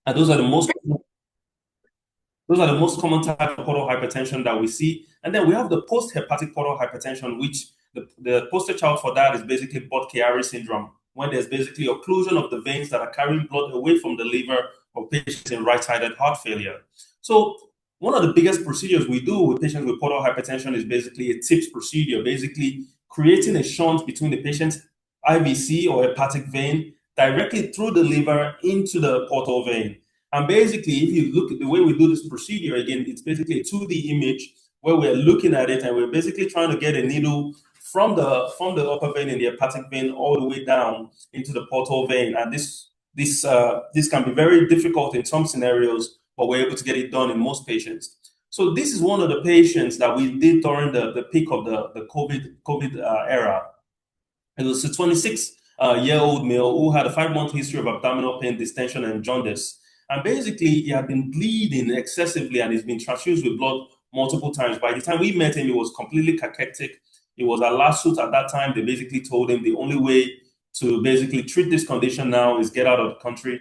And those are the most common type of portal hypertension that we see. And then we have the post-hepatic portal hypertension, which the poster child for that is basically Budd-Chiari syndrome, when there's basically occlusion of the veins that are carrying blood away from the liver of patients in right-sided heart failure. So one of the biggest procedures we do with patients with portal hypertension is basically a TIPS procedure, basically creating a shunt between the patient's IVC or hepatic vein directly through the liver into the portal vein. And basically, if you look at the way we do this procedure, again, it's basically a 2D image where we're looking at it and we're basically trying to get a needle from the upper vein in the hepatic vein all the way down into the portal vein. And this can be very difficult in some scenarios, but we're able to get it done in most patients. So this is one of the patients that we did during the peak of the COVID era. It was a 26-year-old male who had a 5-month history of abdominal pain, distension, and jaundice. And basically, he had been bleeding excessively and he's been transfused with blood multiple times. By the time we met him, he was completely cachectic. He was at last suit at that time. They basically told him the only way to basically treat this condition now is get out of the country.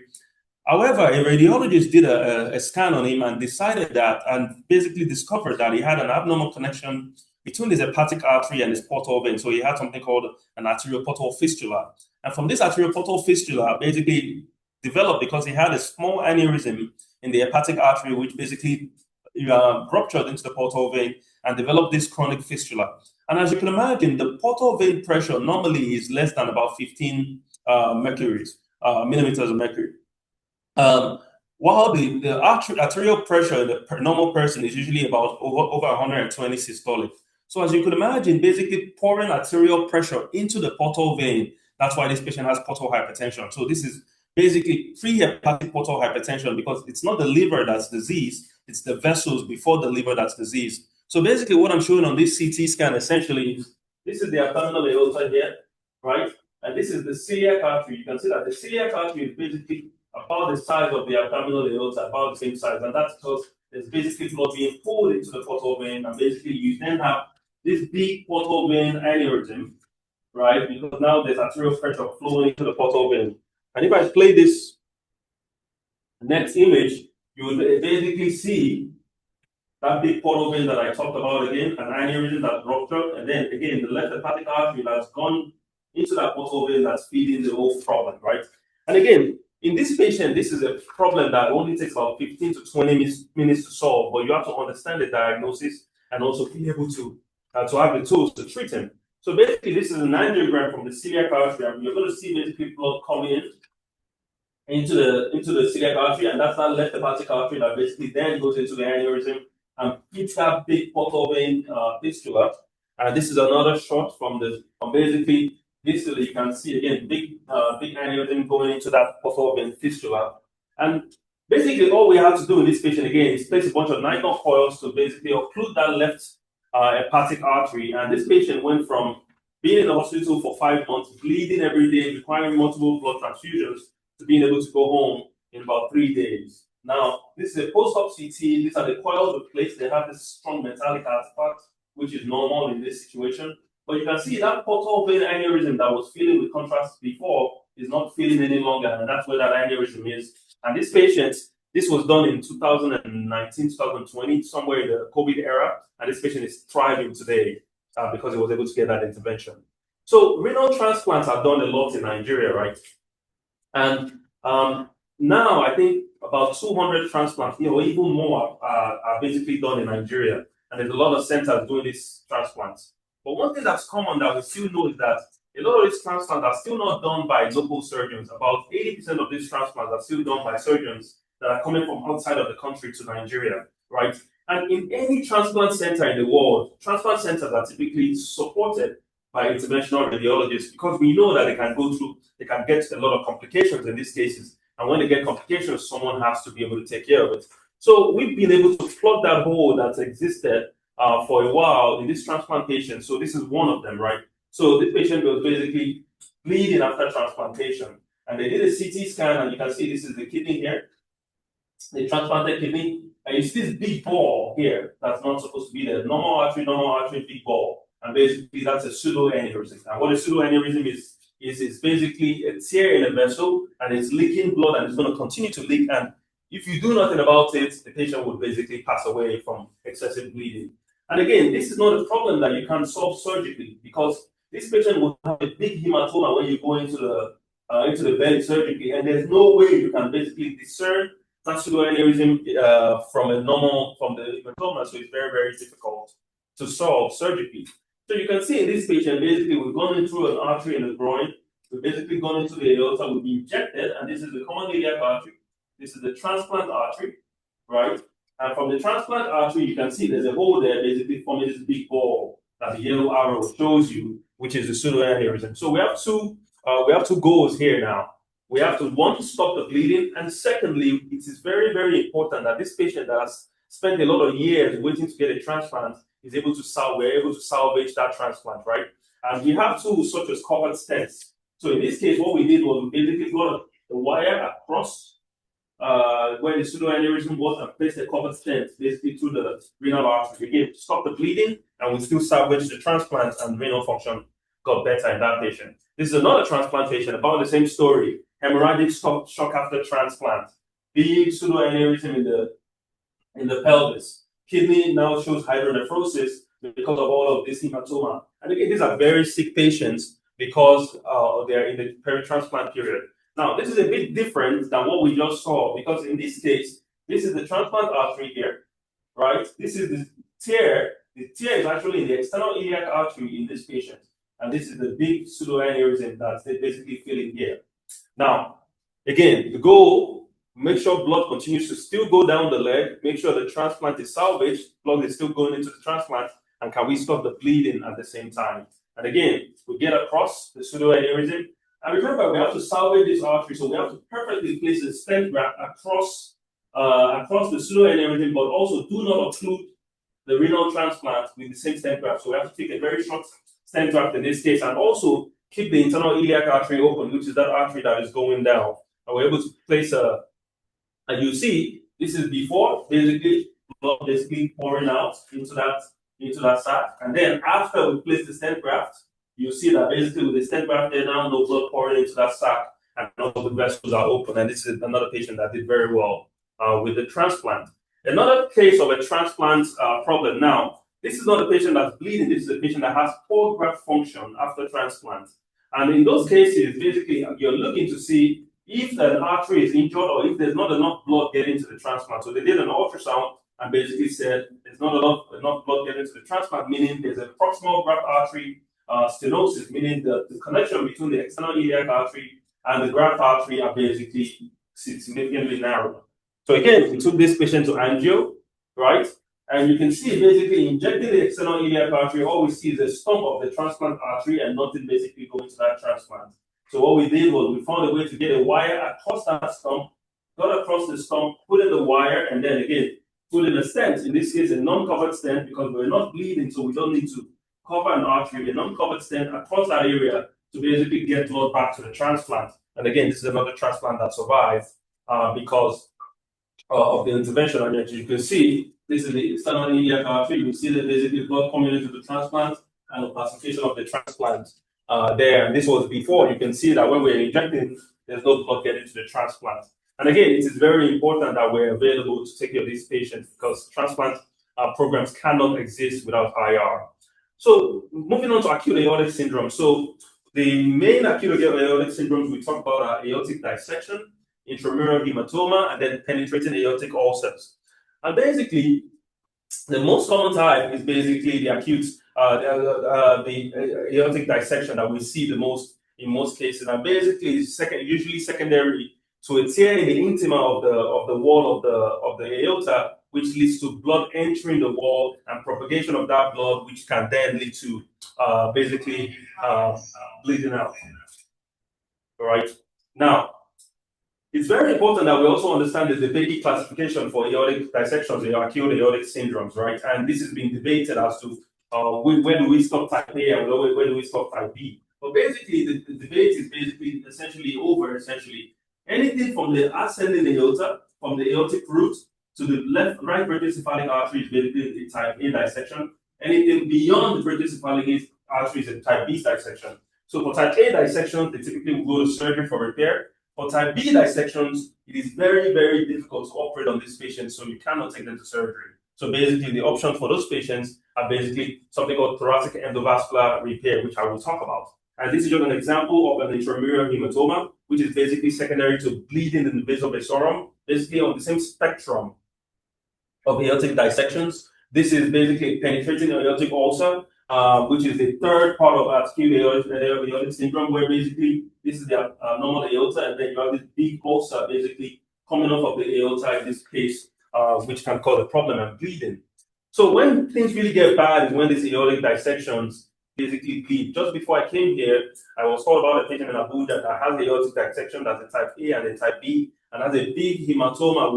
However, a radiologist did a scan on him and decided that, and basically discovered that he had an abnormal connection between his hepatic artery and his portal vein. So he had something called an arterioportal fistula. And from this arterioportal fistula, basically developed because he had a small aneurysm in the hepatic artery, which basically ruptured into the portal vein and developed this chronic fistula. And as you can imagine, the portal vein pressure normally is less than about 15 millimeters of mercury. While the arterial pressure in the normal person is usually about over 120 systolic. So as you could imagine, basically pouring arterial pressure into the portal vein, that's why this patient has portal hypertension. So this is basically pre-hepatic portal hypertension because it's not the liver that's diseased, it's the vessels before the liver that's diseased. So basically what I'm showing on this CT scan essentially is, this is the abdominal aorta here, right? And this is the celiac artery. You can see that the celiac artery is basically about the size of the abdominal aorta, about the same size. And that's because there's basically blood being pulled into the portal vein. And basically you then have this big portal vein aneurysm, right? Because now there's arterial pressure flowing into the portal vein. And if I play this next image, you will basically see that big portal vein that I talked about again, an aneurysm that's ruptured. And then again, the left hepatic artery that's gone into that portal vein that's feeding the whole problem, right? And again, in this patient, this is a problem that only takes about 15 to 20 minutes to solve, but you have to understand the diagnosis and also be able to have the tools to treat him. So basically, this is an angiogram from the celiac artery, and you're going to see basically blood coming into the celiac artery, and that's that left hepatic artery that basically then goes into the aneurysm and feeds that big portal vein fistula. And this is another shot from basically this, you can see again big aneurysm going into that portal vein fistula. And basically all we have to do in this patient again is place a bunch of nylon coils to basically occlude that left hepatic artery. And this patient went from being in the hospital for 5 months, bleeding every day, requiring multiple blood transfusions, to being able to go home in about 3 days. Now, this is a post-op CT. These are the coils replaced. They have this strong metallic artifact, which is normal in this situation. But you can see that portal vein aneurysm that was filling with contrast before is not filling any longer, and that's where that aneurysm is. And this patient, this was done in 2019, 2020, somewhere in the COVID era, and this patient is thriving today because he was able to get that intervention. So renal transplants are done a lot in Nigeria, right? And now I think about 200 transplants, or even more, are basically done in Nigeria. And there's a lot of centers doing these transplants. But one thing that's common that we still know is that a lot of these transplants are still not done by local surgeons. About 80% of these transplants are still done by surgeons that are coming from outside of the country to Nigeria, right? And in any transplant center in the world, transplant centers are typically supported by interventional radiologists because we know that they can get a lot of complications in these cases. And when they get complications, someone has to be able to take care of it. So we've been able to plug that hole that's existed for a while in this transplant patient. So this is one of them, right? So this patient was basically bleeding after transplantation. And they did a CT scan, and you can see this is the kidney here, the transplanted kidney. And you see this big ball here that's not supposed to be there. Normal artery, big ball. And basically that's a pseudoaneurysm. And what a pseudoaneurysm is basically a tear in a vessel, and it's leaking blood, and it's going to continue to leak. And If you do nothing about it, the patient would basically pass away from excessive bleeding. And again, this is not a problem that you can solve surgically, because this patient will have a big hematoma when you go into the belly surgically, and there's no way you can basically discern that pseudoaneurysm from the hematoma, so it's very, very difficult to solve surgically. So you can see in this patient, basically, we've gone into an artery in the groin, we've basically gone into the aorta, we've been injected, and this is the common iliac artery, this is the transplant artery, right? And from the transplant artery, you can see there's a hole there, basically forming this big ball that the yellow arrow shows you, which is the pseudoaneurysm. So we have two goals here now. We have to, one, stop the bleeding, and secondly, it is very, very important that this patient that has spent a lot of years waiting to get a transplant is able to we're able to salvage that transplant, right? And we have tools such as covered stents. So in this case, what we did was we basically got a wire across where the pseudoaneurysm was and placed a covered stent basically through the renal artery. Again, to stop the bleeding, and we still salvage the transplant, and renal function got better in that patient. This is another transplant patient, about the same story. Hemorrhagic shock after transplant. Big pseudoaneurysm in the pelvis. Kidney now shows hydronephrosis because of all of this hematoma. And again, these are very sick patients because they're in the peritransplant period. Now, this is a bit different than what we just saw, because in this case, this is the transplant artery here, right? This is the tear. The tear is actually in the external iliac artery in this patient. And this is the big pseudoaneurysm that's basically filling here. Now, again, the goal, make sure blood continues to still go down the leg, make sure the transplant is salvaged, blood is still going into the transplant, and can we stop the bleeding at the same time? And again, we get across the pseudoaneurysm. And remember, we have to salvage this artery, so we have to perfectly place a stent graft across the pseudoaneurysm, but also do not occlude the renal transplant with the same stent graft. So we have to take a very short stent graft in this case, and also keep the internal iliac artery open, which is that artery that is going down. And we're able to place and you see, this is before, basically, blood basically pouring out into that sac. And then after we place the stent graft, you see that basically with the stent graft there now, no blood pouring into that sac, and all the vessels are open. And this is another patient that did very well with the transplant. Another case of a transplant problem now, this is not a patient that's bleeding, this is a patient that has poor graft function after transplant. And in those cases, basically, you're looking to see if an artery is injured or if there's not enough blood getting to the transplant. So they did an ultrasound and basically said there's not enough blood getting to the transplant, meaning there's a proximal graft artery stenosis, meaning the connection between the external iliac artery and the graft artery are basically significantly narrow. So again, we took this patient to angio, right? And you can see basically injecting the external iliac artery, all we see is a stump of the transplant artery and nothing basically going to that transplant. So what we did was we found a way to get a wire across that stump, got across the stump, put in the wire, and then again, put in a stent, in this case a non-covered stent, because we're not bleeding, so we don't need to cover an artery, a non-covered stent across that area to basically get blood back to the transplant. And again, this is another transplant that survived because of the intervention. And as you can see, this is the external iliac artery. You see that basically blood coming into the transplant and the classification of the transplant there. And this was before. You can see that when we're injecting, there's no blood getting to the transplant. And again, it is very important that we're available to take care of these patients, because transplant programs cannot exist without IR. So moving on to acute aortic syndrome. So the main acute aortic syndromes we talk about are aortic dissection, intramural hematoma, and then penetrating aortic ulcers. And basically, the most common type is basically the acute, the aortic dissection that we see the most in most cases, and basically usually secondary to a tear in the intima of the wall of the aorta, which leads to blood entering the wall and propagation of that blood, which can then lead to basically bleeding out. All right. Now, it's very important that we also understand the basic classification for aortic dissections, the acute aortic syndromes, right? And this is being debated as to when do we stop type A and when do we stop type B. But basically, the debate is basically essentially over. Anything from the ascending aorta, from the aortic root to the right brachiocephalic artery is basically a type A dissection. Anything beyond the brachiocephalic artery is a type B dissection. So for type A dissection, they typically will go to surgery for repair. For type B dissections, it is very, very difficult to operate on these patients, so you cannot take them to surgery. So basically, the option for those patients are basically something called thoracic endovascular repair, which I will talk about. And this is just an example of an intramural hematoma, which is basically secondary to bleeding in the base of the vasorum, basically on the same spectrum of aortic dissections. This is basically penetrating aortic ulcer, which is the third part of acute aortic syndrome, where basically this is the normal aorta, and then you have this big ulcer basically coming off of the aorta in this case, which can cause a problem and bleeding. So when things really get bad is when these aortic dissections basically bleed. Just before I came here, I was told about a patient in Abuja that has aortic dissection, that's a type A and a type B, and has a big hematoma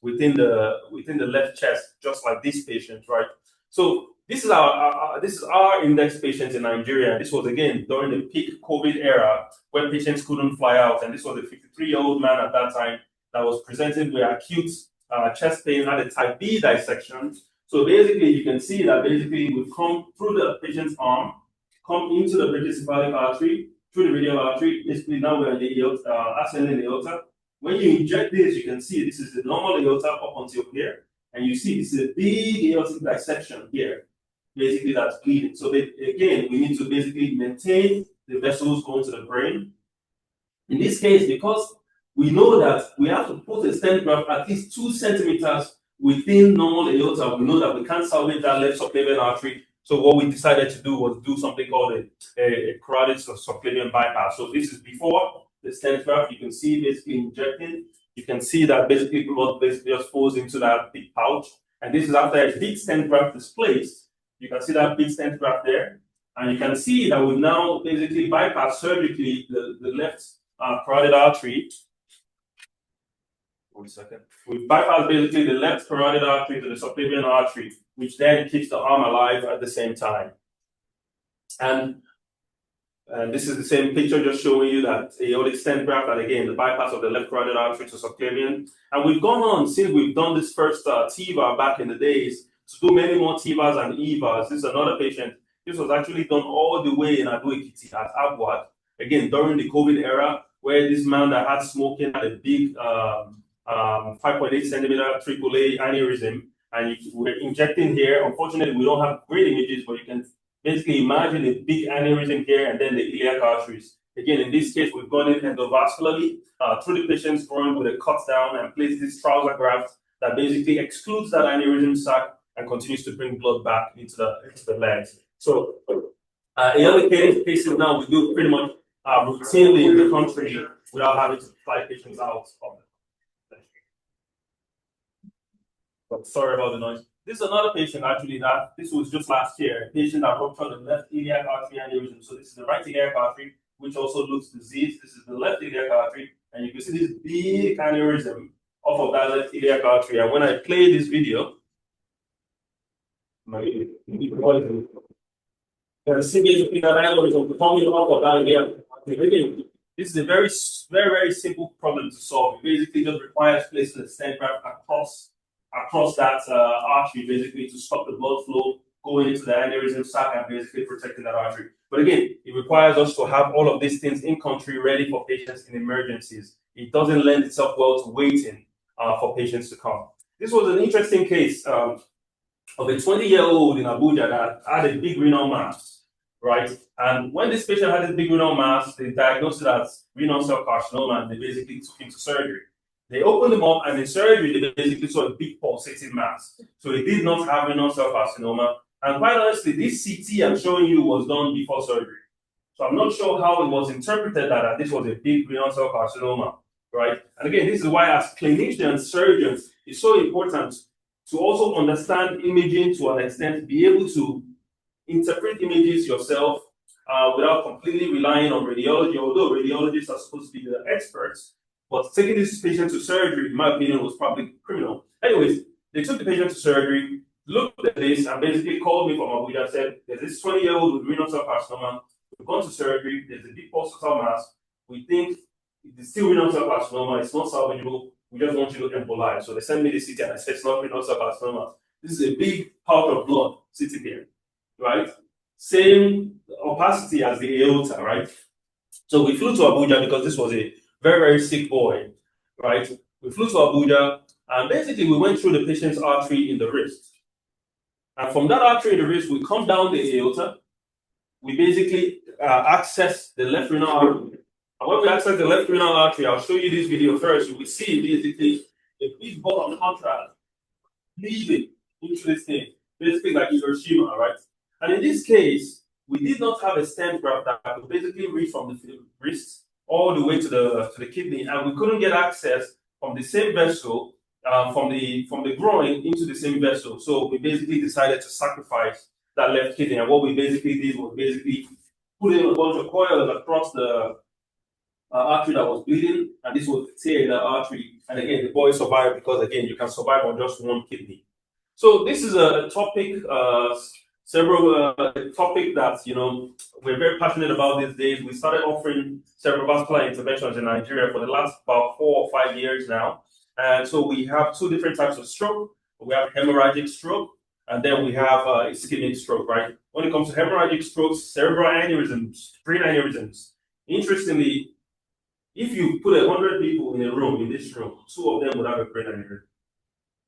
within the left chest, just like this patient, right? So this is our index patients in Nigeria. This was again during the peak COVID era when patients couldn't fly out, and this was a 53-year-old man at that time that was presenting with acute chest pain, had a type B dissection. So basically, you can see that basically we come through the patient's arm, come into the brachiocephalic artery, through the radial artery. Basically, now we're in the aorta, ascending aorta. When you inject this, you can see this is the normal aorta up until here, and you see this is a big aortic dissection here, basically that's bleeding. So again, we need to basically maintain the vessels going to the brain. In this case, because we know that we have to put a stent graft at least 2 centimeters within normal aorta, we know that we can't salvage that left subclavian artery. So what we decided to do was do something called a carotid subclavian bypass. So this is before the stent graft. You can see basically injecting. You can see that basically blood basically just falls into that big pouch. And this is after a big stent graft is placed. You can see that big stent graft there. And you can see that we now basically bypass surgically the left carotid artery. 1 second. We bypass basically the left carotid artery to the subclavian artery, which then keeps the arm alive at the same time. And this is the same picture just showing you that aortic stent graft, and again, the bypass of the left carotid artery to subclavian. And we've gone on, since we've done this first TEVA back in the days, to do many more TEVAs and EVAs. This is another patient. This was actually done all the way in Ado-Ekiti at Abuad, again, during the COVID era, where this man that had smoking had a big 5.8 centimeter AAA aneurysm, and we're injecting here. Unfortunately, we don't have great images, but you can basically imagine a big aneurysm here and then the iliac arteries. Again, in this case, we've gone in endovascularly through the patient's groin with a cut down and placed this trouser graft that basically excludes that aneurysm sac and continues to bring blood back into the legs. So in other cases now, we do pretty much routinely in the country without having to fly patients out of it. But sorry about the noise. This is another patient actually that this was just last year. A patient that ruptured the left iliac artery aneurysm. So this is the right iliac artery, which also looks diseased. This is the left iliac artery, and you can see this big aneurysm off of that left iliac artery. And when I play this video, you can see basically that aneurysm coming off of that iliac artery. This is a very, very, very simple problem to solve. It basically just requires placing a stent graft across that artery, basically to stop the blood flow going into the aneurysm sac and basically protecting that artery. But again, it requires us to have all of these things in country ready for patients in emergencies. It doesn't lend itself well to waiting for patients to come. This was an interesting case of a 20-year-old in Abuja that had a big renal mass, right? And when this patient had this big renal mass, they diagnosed it as renal cell carcinoma, and they basically took him to surgery. They opened him up, and in surgery, they basically saw a big pulsating mass. So he did not have renal cell carcinoma. And quite honestly, this CT I'm showing you was done before surgery. So I'm not sure how it was interpreted that this was a big renal cell carcinoma, right? And again, this is why as clinicians, surgeons, it's so important to also understand imaging to an extent, be able to interpret images yourself without completely relying on radiology, although radiologists are supposed to be the experts. But taking this patient to surgery, in my opinion, was probably criminal. Anyways, they took the patient to surgery, looked at this, and basically called me from Abuja and said, there's this 20-year-old with renal cell carcinoma. We've gone to surgery. There's a big pulsatile mass. We think it's still renal cell carcinoma. It's not salvageable. We just want you to embolize. So they sent me the CT, and I said, it's not renal cell carcinoma. This is a big pouch of blood sitting here, right? Same opacity as the aorta, right? So we flew to Abuja because this was a very, very sick boy, right? We flew to Abuja, and basically we went through the patient's artery in the wrist. And from that artery in the wrist, we come down the aorta. We basically access the left renal artery. And when we access the left renal artery, I'll show you this video first. You will see basically a big ball of contrast bleeding into this thing, basically like Hiroshima, right? And in this case, we did not have a stent graft that could basically reach from the wrist all the way to the kidney, and we couldn't get access from the same vessel, from the groin into the same vessel. So we basically decided to sacrifice that left kidney, and what we basically did was basically put in a bunch of coils across the artery that was bleeding, and this was the tear in the artery. And again, the boy survived because again, you can survive on just one kidney. So this is a topic, topic that we're very passionate about these days. We started offering cerebrovascular interventions in Nigeria for the last about 4 or 5 years now, and so we have 2 different types of stroke. We have hemorrhagic stroke, and then we have ischemic stroke. Right? When it comes to hemorrhagic strokes, cerebral aneurysms, brain aneurysms. Interestingly, if you put 100 people in a room, in this room, 2 of them would have a brain aneurysm,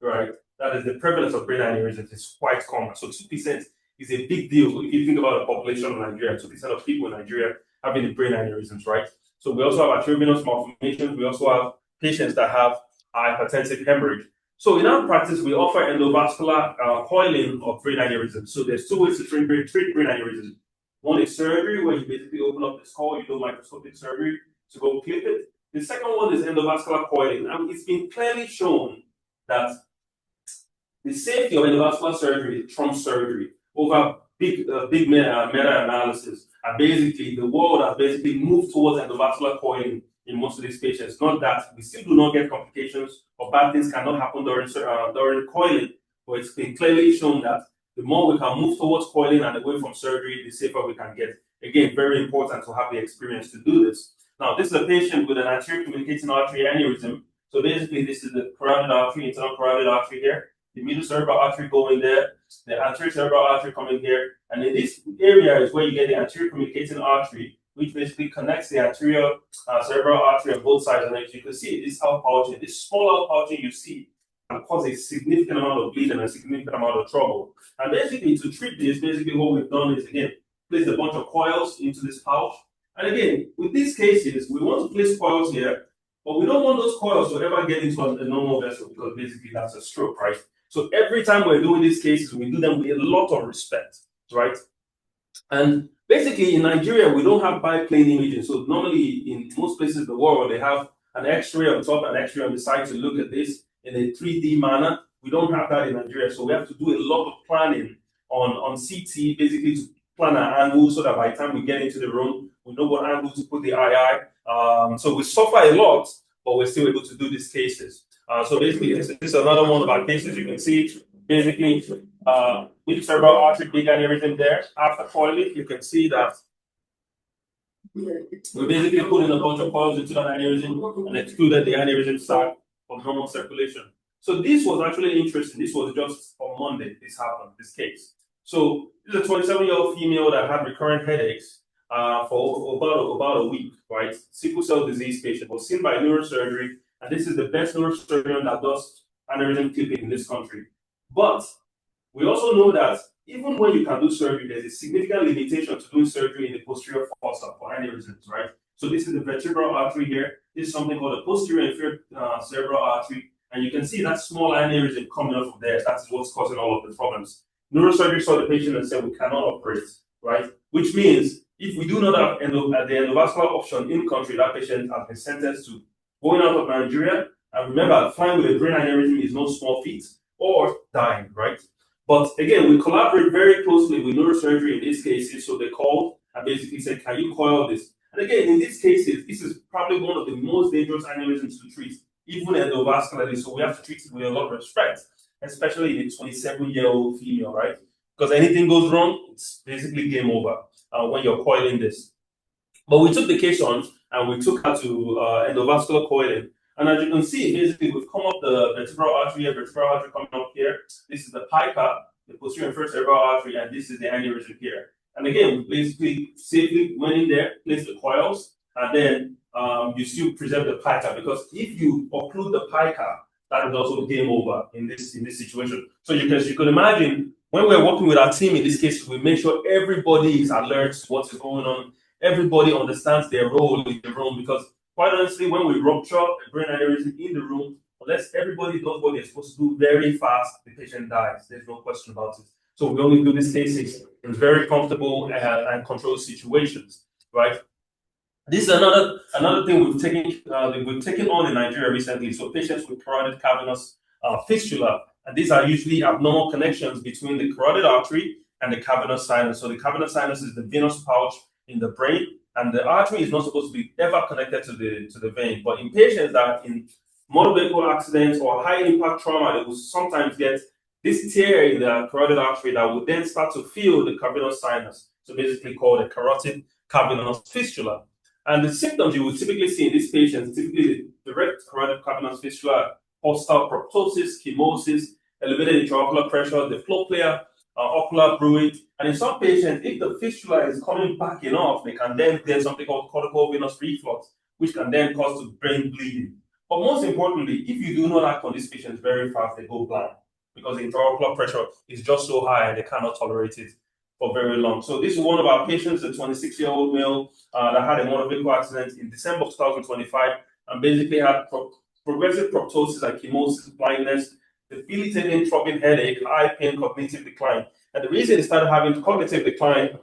right? That is the prevalence of brain aneurysms is quite common. So 2% is a big deal. If you think about the population of Nigeria, 2% of people in Nigeria having brain aneurysms, right? So we also have arteriovenous malformations. We also have patients that have hypertensive hemorrhage. So in our practice, we offer endovascular coiling of brain aneurysms. So there's 2 ways to treat brain aneurysms. One is surgery, where you basically open up the skull, you do microscopic surgery to go clip it. The second one is endovascular coiling, and it's been clearly shown that the safety of endovascular surgery trumps surgery over big meta-analysis. And basically, the world has basically moved towards endovascular coiling in most of these patients. Not that we still do not get complications or bad things cannot happen during coiling, but it's been clearly shown that the more we can move towards coiling and away from surgery, the safer we can get. Again, very important to have the experience to do this. Now, this is a patient with an anterior communicating artery aneurysm. So basically, this is the carotid artery, internal carotid artery here, the middle cerebral artery going there, the anterior cerebral artery coming here, and in this area is where you get the anterior communicating artery, which basically connects the anterior cerebral artery on both sides. And as you can see, this outpouching, this small outpouching you see, can cause a significant amount of bleeding and a significant amount of trouble. And basically, to treat this, basically what we've done is, again, place a bunch of coils into this pouch. And again, with these cases, we want to place coils here, but we don't want those coils to ever get into a normal vessel because basically that's a stroke, right? So every time we're doing these cases, we do them with a lot of respect, right? And basically in Nigeria, we don't have biplane imaging. So normally in most places in the world, they have an X-ray on top and X-ray on the side to look at this in a 3D manner. We don't have that in Nigeria. So we have to do a lot of planning on CT, basically to plan our angle so that by the time we get into the room, we know what angle to put the II. So we suffer a lot, but we're still able to do these cases. So basically, this is another one of our cases. You can see basically with cerebral artery, big aneurysm there. After coiling, you can see that we basically put in a bunch of coils into that aneurysm and excluded the aneurysm sac from normal circulation. So this was actually interesting. This was just on Monday. This happened. This case. So this is a 27-year-old female that had recurrent headaches for about a week, right? Sickle cell disease patient, was seen by neurosurgery, and this is the best neurosurgeon that does aneurysm clipping in this country. But we also know that even when you can do surgery, there's a significant limitation to doing surgery in the posterior fossa for aneurysms, right? So this is the vertebral artery here. This is something called the posterior inferior cerebral artery, and you can see that small aneurysm coming off of there. That's what's causing all of the problems. Neurosurgery saw the patient and said, we cannot operate, right? Which means if we do not have the endovascular option in country, that patient has been sentenced to going out of Nigeria. And remember, flying with a brain aneurysm is no small feat, or dying, right? But again, we collaborate very closely with neurosurgery in these cases. So they called and basically said, can you coil this? And again, in these cases, this is probably one of the most dangerous aneurysms to treat, even endovascularly. So we have to treat it with a lot of respect, especially in a 27-year-old female, right? Because anything goes wrong, it's basically game over when you're coiling this. But we took the case on and we took her to endovascular coiling. And as you can see, basically, we've come up the vertebral artery coming up here. This is the pica, the posterior inferior cerebral artery, and this is the aneurysm here. And again, we basically safely went in there, placed the coils, and then you still preserve the pica, because if you occlude the pica, that is also game over in this situation. So you can imagine, when we're working with our team in this case, we make sure everybody is alert to what is going on. Everybody understands their role in the room, because quite honestly, when we rupture a brain aneurysm in the room, unless everybody does what they're supposed to do very fast, the patient dies. There's no question about it. So we only do these cases in very comfortable and controlled situations, right? This is another thing we've taken on in Nigeria recently. So patients with carotid cavernous fistula, and these are usually abnormal connections between the carotid artery and the cavernous sinus. So the cavernous sinus is the venous pouch in the brain, and the artery is not supposed to be ever connected to the vein. But in patients that are in motor vehicle accidents or high impact trauma, they will sometimes get this tear in the carotid artery that will then start to fill the cavernous sinus. So basically called a carotid cavernous fistula. And the symptoms you will typically see in these patients, typically the direct carotid cavernous fistula, hostile proptosis, chemosis, elevated intraocular pressure, diplopia, ocular bruit. And in some patients, if the fistula is coming back enough, they can then get something called cortical venous reflux, which can then cause brain bleeding. But most importantly, if you do not act on these patients very fast, they go blind, because the intraocular pressure is just so high and they cannot tolerate it for very long. So this is one of our patients, a 26-year-old male that had a motor vehicle accident in December of 2025, and basically had progressive proptosis and chemosis, blindness, debilitating throbbing headache, eye pain, cognitive decline. And the reason he started having cognitive decline,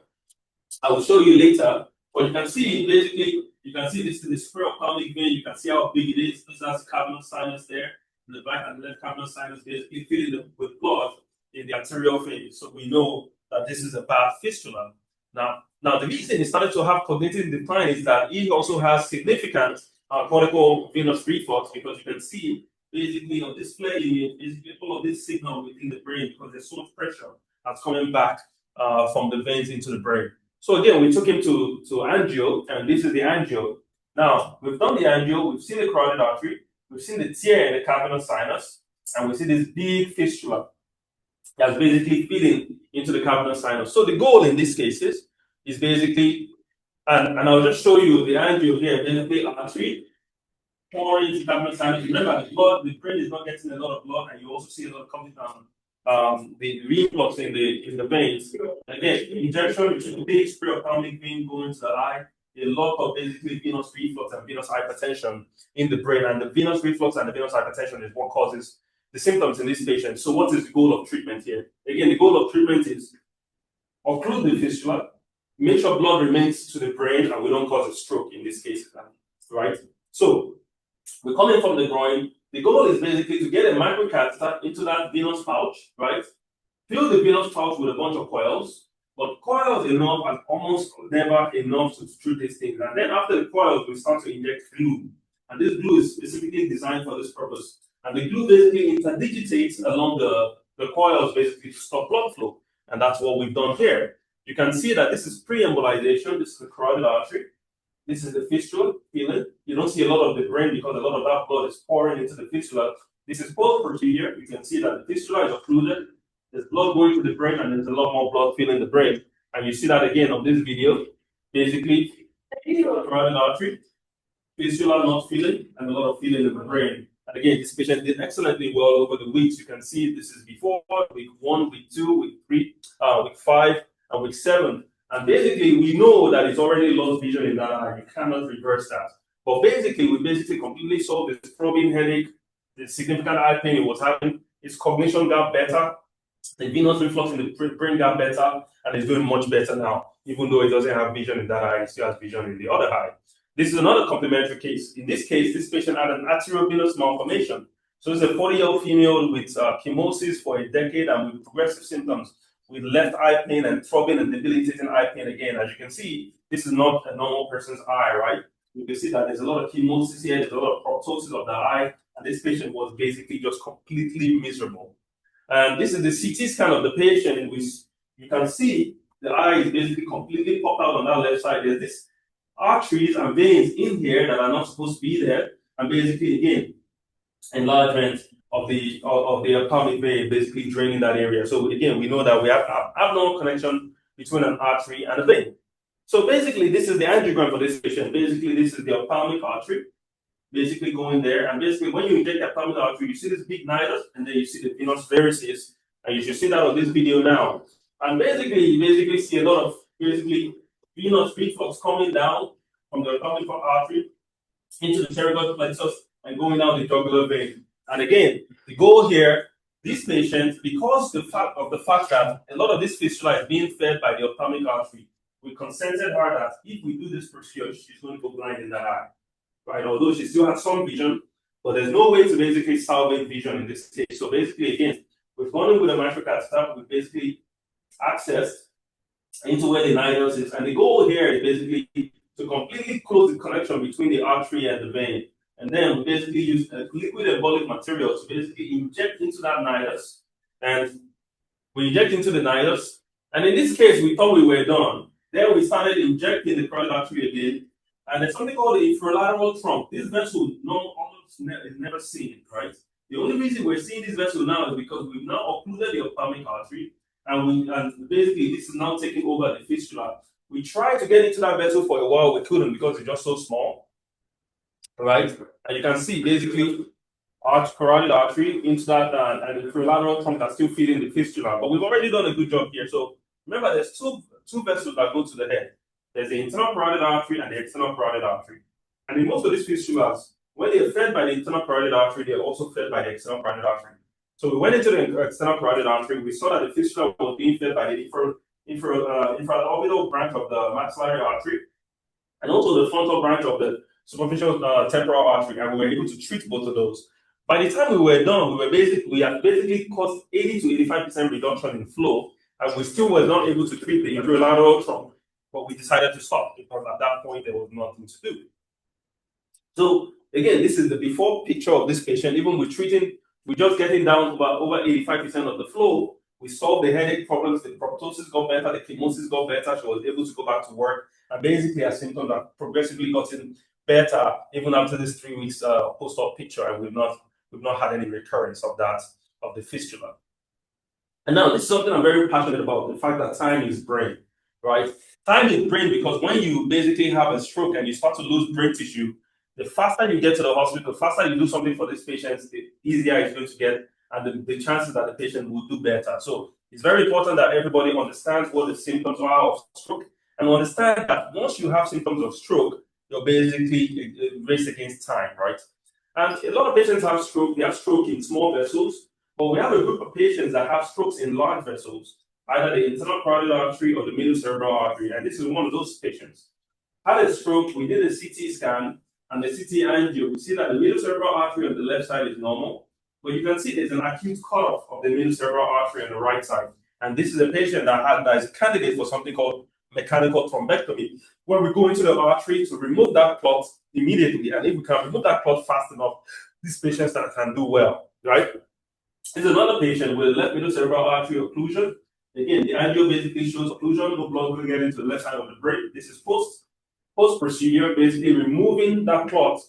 I will show you later. But you can see, basically, you can see this is the sphero-ophthalmic vein. You can see how big it is. This is cavernous sinus there. And the right and left cavernous sinus basically filling with blood in the arterial vein. So we know that this is a bad fistula. Now the reason he started to have cognitive decline is that he also has significant cortical venous reflux, because you can see basically on display is all of this signal within the brain, because there's so much pressure that's coming back from the veins into the brain. So again, we took him to angio, and this is the angio. Now we've done the angio, we've seen the carotid artery, we've seen the tear in the cavernous sinus, and we see this big fistula that's basically feeding into the cavernous sinus. So the goal in these cases is basically, and I'll just show you the angio here, basically artery pouring into cavernous sinus. Remember, the brain is not getting a lot of blood, and you also see a lot of coming down the reflux in the veins. Again, injection, which is a big sphero-ophthalmic vein going to the eye, a lot of basically venous reflux and venous hypertension in the brain, and the venous reflux and the venous hypertension is what causes the symptoms in this patient. So what is the goal of treatment here? Again, the goal of treatment is occlude the fistula, make sure blood remains to the brain, and we don't cause a stroke in this case, right? So we're coming from the groin. The goal is basically to get a microcatheter into that venous pouch, right? Fill the venous pouch with a bunch of coils, but coils enough and almost never enough to treat these things. And then after the coils, we start to inject glue. And this glue is specifically designed for this purpose. And the glue basically interdigitates along the coils, basically to stop blood flow. And that's what we've done here. You can see that this is pre-embolization. This is the carotid artery. This is the fistula, feeling. You don't see a lot of the brain because a lot of that blood is pouring into the fistula. This is post-procedure. You can see that the fistula is occluded. There's blood going to the brain, and there's a lot more blood filling the brain. And you see that again on this video. Basically, carotid artery, fistula not filling, and a lot of filling in the brain. And again, this patient did excellently well over the weeks. You can see this is before week 1, week 2, week 3, week 5, and week 7. And basically, we know that it's already lost vision in that eye. You cannot reverse that. But basically, we completely solved this throbbing headache, the significant eye pain it was having. His cognition got better. The venous reflux in the brain got better, and it's doing much better now. Even though it doesn't have vision in that eye, it still has vision in the other eye. This is another complementary case. In this case, this patient had an arteriovenous malformation. So it's a 40-year-old female with chemosis for a decade and with progressive symptoms, with left eye pain and throbbing and debilitating eye pain again. As you can see, this is not a normal person's eye, right? You can see that there's a lot of chemosis here, there's a lot of proptosis of the eye, and this patient was basically just completely miserable. And this is the CT scan of the patient, in which you can see the eye is basically completely popped out on that left side. There's this arteries and veins in here that are not supposed to be there, and basically again, enlargement of the ophthalmic vein, basically draining that area. So again, we know that we have abnormal connection between an artery and a vein. So basically, this is the angiogram for this patient. Basically, this is the ophthalmic artery, basically going there. And basically, when you inject the ophthalmic artery, you see this big nidus, and then you see the venous varices. And you should see that on this video now. And basically, you basically see a lot of venous reflux coming down from the ophthalmic artery into the pterygoid plexus and going down the jugular vein. And again, the goal here, these patients, because the fact that a lot of this fistula is being fed by the ophthalmic artery, we consented her that if we do this procedure, she's going to go blind in that eye, right? Although she still has some vision, but there's no way to basically salvage vision in this case. So basically, again, we've gone in with a microcatheter, we basically accessed into where the nidus is, and the goal here is basically to completely close the connection between the artery and the vein. And then we basically use a liquid embolic material to basically inject into that nidus. And we inject into the nidus. And in this case, we thought we were done. Then we started injecting the carotid artery again. And there's something called the infralateral trunk. This vessel almost is never seen, right? The only reason we're seeing this vessel now is because we've now occluded the ophthalmic artery. And basically, this is now taking over the fistula. We tried to get into that vessel for a while, we couldn't because it's just so small, right? And you can see basically carotid artery into that, and the infralateral trunk are still feeding the fistula. But we've already done a good job here. So remember, there's two vessels that go to the head. There's the internal carotid artery and the external carotid artery. And in most of these fistulas, when they're fed by the internal carotid artery, they're also fed by the external carotid artery. So we went into the external carotid artery. We saw that the fistula was being fed by the infraorbital branch of the maxillary artery, and also the frontal branch of the superficial temporal artery, and we were able to treat both of those. By the time we were done, we had basically caused 80 to 85% reduction in flow, and we still were not able to treat the infralateral trunk. But we decided to stop because at that point there was nothing to do. So again, this is the before picture of this patient. Even with treating, we're just getting down to over 85% of the flow. We solved the headache problems, the proptosis got better, the chemosis got better, she was able to go back to work, and basically her symptoms have progressively gotten better even after this 3 weeks post-op picture, and we've not had any recurrence of the fistula. And now this is something I'm very passionate about, the fact that time is brain, right? Time is brain because when you basically have a stroke and you start to lose brain tissue, the faster you get to the hospital, the faster you do something for these patients, the easier it's going to get, and the chances that the patient will do better. So it's very important that everybody understands what the symptoms are of stroke, and understand that once you have symptoms of stroke, you're basically race against time, right? And a lot of patients have stroke, they have stroke in small vessels, but we have a group of patients that have strokes in large vessels, either the internal carotid artery or the middle cerebral artery, and this is one of those patients. Had a stroke, we did a CT scan, and the CT angio, we see that the middle cerebral artery on the left side is normal, but you can see there's an acute cutoff of the middle cerebral artery on the right side. And this is a patient that is a candidate for something called mechanical thrombectomy, where we go into the artery to remove that clot immediately. And if we can remove that clot fast enough, these patients can do well, right? This is another patient with left middle cerebral artery occlusion. Again, the angio basically shows occlusion, no blood will get into the left side of the brain. This is post-procedure, basically removing that clot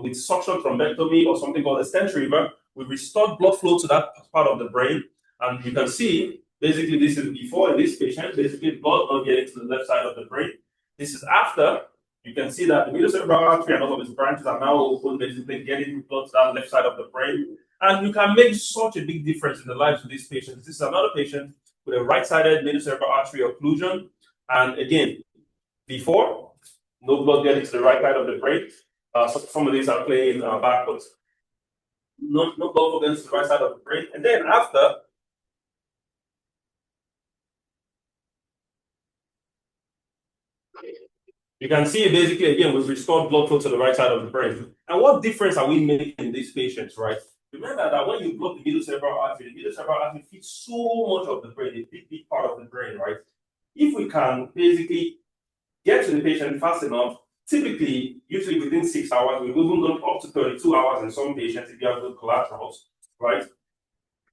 with suction thrombectomy or something called a stent retriever. We restored blood flow to that part of the brain. And you can see, basically, this is before in this patient, basically blood not getting to the left side of the brain. This is after. You can see that the middle cerebral artery and all of its branches are now open, basically getting blood to that left side of the brain. And you can make such a big difference in the lives of these patients. This is another patient with a right-sided middle cerebral artery occlusion. And again, before, no blood getting to the right side of the brain. So some of these are playing backwards. No blood getting to the right side of the brain. And then after, you can see basically, again, we've restored blood flow to the right side of the brain. And what difference are we making in these patients, right? Remember that when you block the middle cerebral artery feeds so much of the brain, a big part of the brain, right? If we can basically get to the patient fast enough, typically, usually within 6 hours, we've even gone up to 32 hours in some patients if you have good collaterals, right?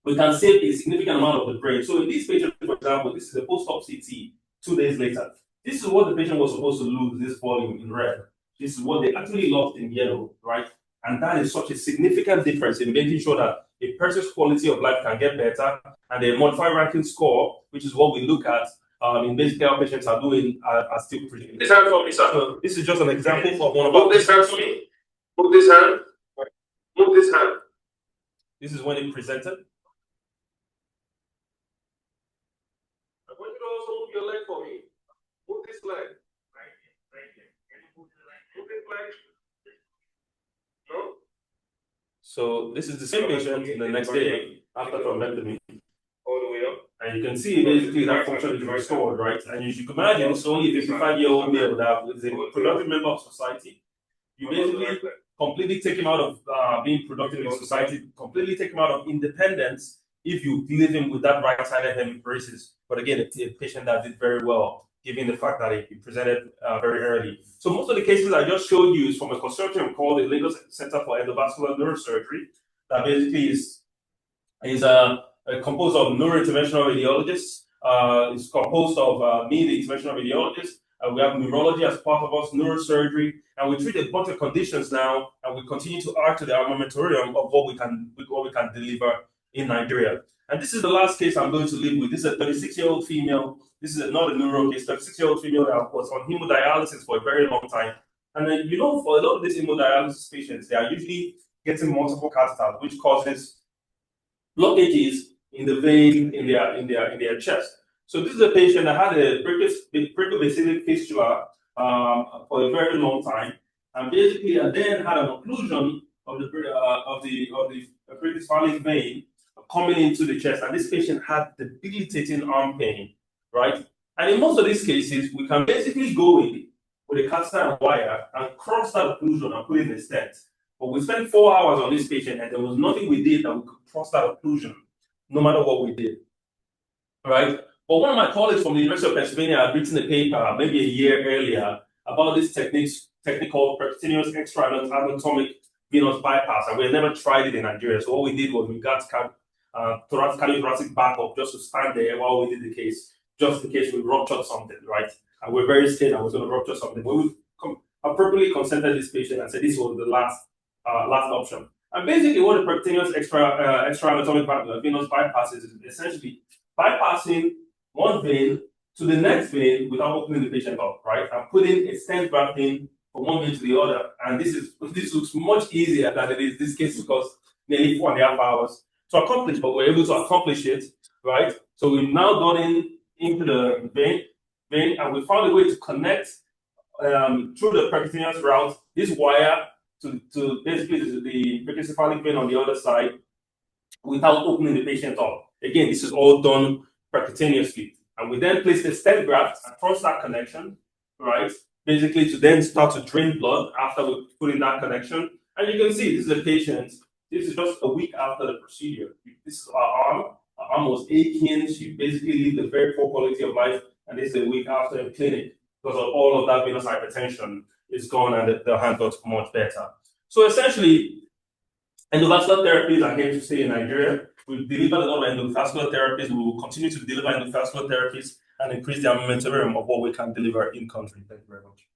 We can save a significant amount of the brain. So in this patient, for example, this is a post-op CT 2 days later. This is what the patient was supposed to lose, this volume in red. This is what they actually lost in yellow, right? And that is such a significant difference in making sure that a person's quality of life can get better. And the modified ranking score, which is what we look at, in basically how patients are doing are still pretty. This hand for me, sir. So this is just an example of one of Move this hand for me. Move this hand. Move this hand. This is when it presented. I want you to also move your leg for me. Move this leg. Move this leg. No? So this is the same patient the next day after thrombectomy. All the way up. And you can see basically that function is restored, right? And you should imagine it's only a 55-year-old male that is a productive member of society. You basically completely take him out of being productive in society, completely take him out of independence if you leave him with that right-sided hemiparesis. But again, it's a patient that did very well, given the fact that he presented very early. So most of the cases I just showed you is from a consortium called the Lagos Center for Endovascular Neurosurgery that basically is composed of neurointerventional radiologists. It's composed of me, the interventional radiologist. We have neurology as part of us, neurosurgery, and we treat a bunch of conditions now, and we continue to add to the armamentarium of what we can deliver in Nigeria. And this is the last case I'm going to leave with. This is a 36-year-old female. This is not a neuro case. 36-year-old female that was on hemodialysis for a very long time. And then, you know, for a lot of these hemodialysis patients, they are usually getting multiple catheters, which causes blockages in the vein in their chest. So this is a patient that had a brachiobasilic fistula for a very long time, and basically then had an occlusion of the brachiocephalic vein coming into the chest, and this patient had debilitating arm pain, right? And in most of these cases, we can basically go in with a catheter and wire and cross that occlusion and put in a stent. But we spent 4 hours on this patient, and there was nothing we did that we could cross that occlusion, no matter what we did, right? But one of my colleagues from the University of Pennsylvania had written a paper maybe a year earlier about this technique called percutaneous extra-anatomic venous bypass, and we had never tried it in Nigeria. So what we did was we got cardiothoracic backup just to stand there while we did the case, just in case we ruptured something, right? And we're very scared that we're going to rupture something. But we appropriately consented this patient and said this was the last option. And basically, what the percutaneous extra-anatomic venous bypass is essentially bypassing one vein to the next vein without opening the patient up, right? And putting a stent graft in from one vein to the other. And this looks much easier than it is. This case because nearly 4.5 hours to accomplish, but we're able to accomplish it, right? So we've now gone into the vein, and we found a way to connect through the percutaneous route this wire to basically the brachiocephalic vein on the other side without opening the patient up. Again, this is all done percutaneously. And we then place the stent graft across that connection, right? Basically to then start to drain blood after we put in that connection. And you can see this is a patient. This is just a week after the procedure. This is our arm. Our arm was aching. She basically lived a very poor quality of life. And this is a week after in clinic because of all of that venous hypertension is gone and the hand got much better. So essentially, endovascular therapies are here to stay in Nigeria. We've delivered a lot of endovascular therapies. We will continue to deliver endovascular therapies and increase the armamentarium of what we can deliver in country. Thank you very much.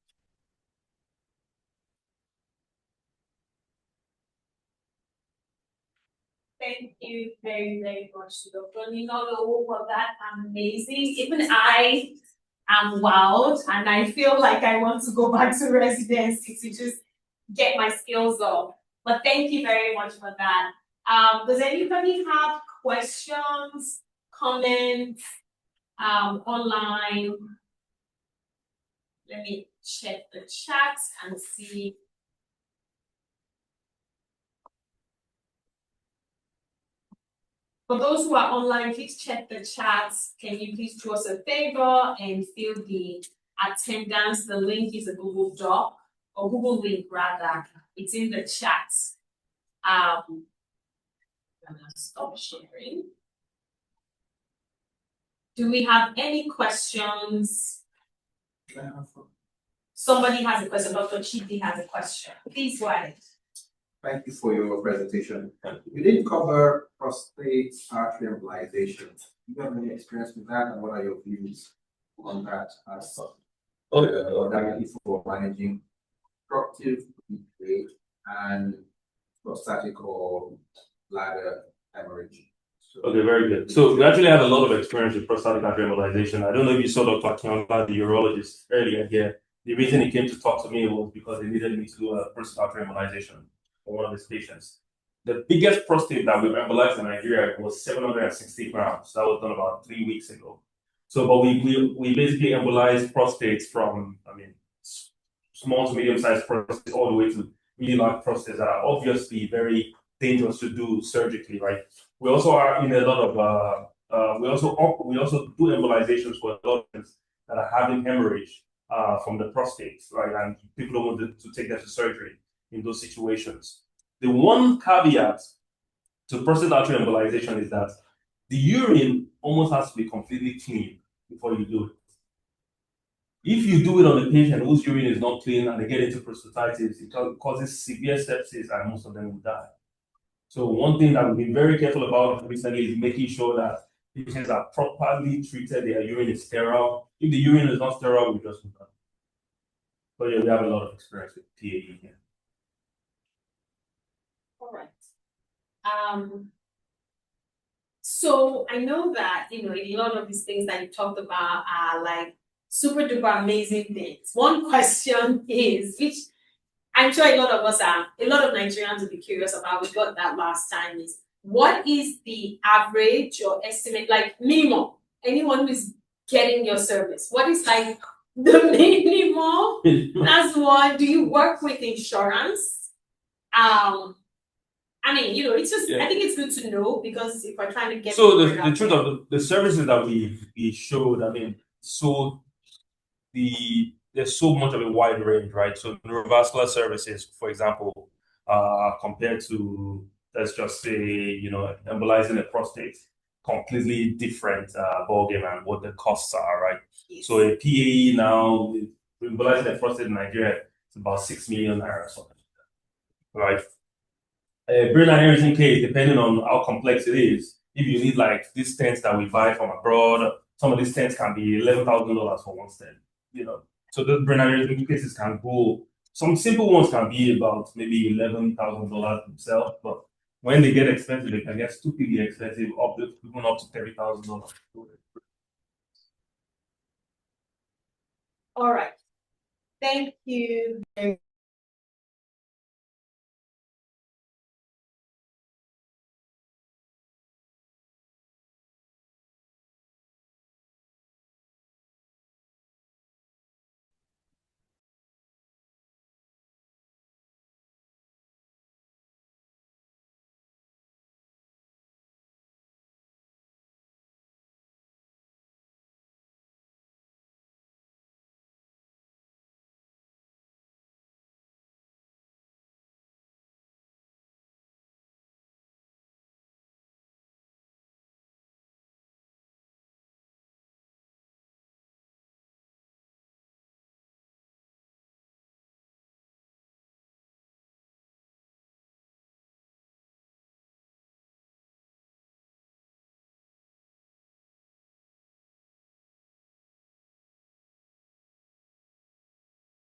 Thank you very, very much, Dr. Ninalowo, for that amazing. Even I am wowed, and I feel like I want to go back to residency to just get my skills up. But thank you very much for that. Does anybody have questions, comments online? Let me check the chat and see. For those who are online, please check the chat. Can you please do us a favor and fill the attendance? The link is a Google Doc, or Google link rather. It's in the chat. I'm gonna stop sharing. Do we have any questions? Somebody has a question. Dr. Chidi has a question. Please go ahead. Thank you for your presentation. You didn't cover prostate artery embolization. Do you have any experience with that, and what are your views on that as modality for managing obstructive leak and prostatic or bladder hemorrhage? Okay, very good. So we actually have a lot of experience with prostatic artery embolization. I don't know if you saw Dr. Akinola, the urologist, earlier here. The reason he came to talk to me was because he needed me to do a prostatic artery embolization for one of his patients. The biggest prostate that we've embolized in Nigeria was 760 grams. That was done about 3 weeks ago. So, but we basically embolized prostates from, small to medium-sized prostates all the way to really large prostates that are obviously very dangerous to do surgically, right? We also are in a lot of we also do embolizations for a lot of patients that are having hemorrhage from the prostate, right? And people don't want to take them to surgery in those situations. The one caveat to prostate artery embolization is that the urine almost has to be completely clean before you do it. If you do it on a patient whose urine is not clean and they get into prostatitis, it causes severe sepsis and most of them will die. So one thing that we've been very careful about recently is making sure that patients are properly treated, their urine is sterile. If the urine is not sterile, we just move on. So yeah, we have a lot of experience with PAE here. All right. So I know that, a lot of these things that you talked about are like super duper amazing things. One question is, which I'm sure a lot of Nigerians will be curious about, we got that last time, is what is the average or estimate, like minimum, anyone who's getting your service, what is like the minimum? That's one. Do you work with insurance? It's just, I think it's good to know, because if we're trying to get. So the truth of the services that we showed, there's so much of a wide range, right? So neurovascular services, for example, compared to, let's just say, embolizing a prostate, completely different ballgame and what the costs are, right? Yes. So a PAE now, embolizing a prostate in Nigeria, it's about 6 million naira or something, right? A brain aneurysm case, depending on how complex it is, if you need like these stents that we buy from abroad, some of these stents can be $11,000 for one stent, So the brain aneurysm cases can go, some simple ones can be about maybe $11,000 themselves, but when they get expensive, they can get stupidly expensive, even up to $30,000. All right. Thank you.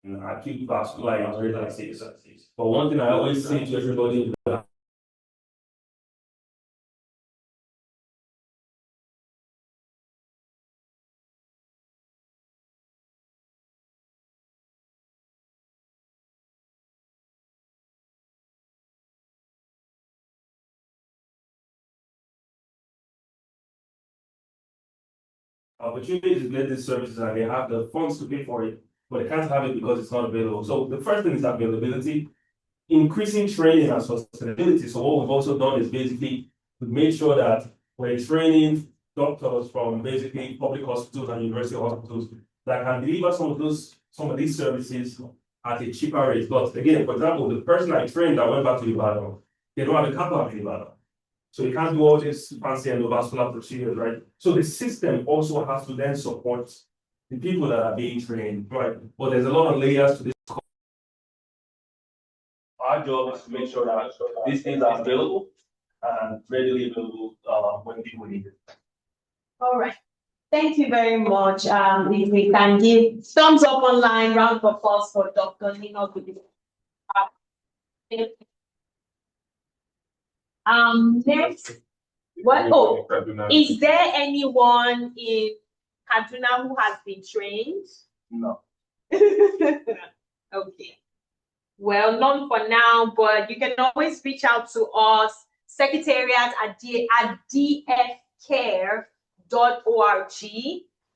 Acute vascular injury disease. But one thing I always say to everybody, opportunities to get these services and they have the funds to pay for it, but they can't have it because it's not available. So the first thing is availability, increasing training and sustainability. So what we've also done is basically we've made sure that we're training doctors from basically public hospitals and university hospitals that can deliver some of these services at a cheaper rate. But again, for example, the person I trained that went back to Ibadan, they don't have a capital in Ibadan. So you can't do all these fancy endovascular procedures, right? So the system also has to then support the people that are being trained, right? But there's a lot of layers to this. Our job is to make sure that these things are available and readily available when people need it. All right. Thank you very much. If we can give thumbs up online, round of applause for Dr. Ninalowo. Next. What? Oh, is there anyone in Kaduna who has been trained? No. Okay. Well, none for now, but you can always reach out to us, secretariat at dfcare.org,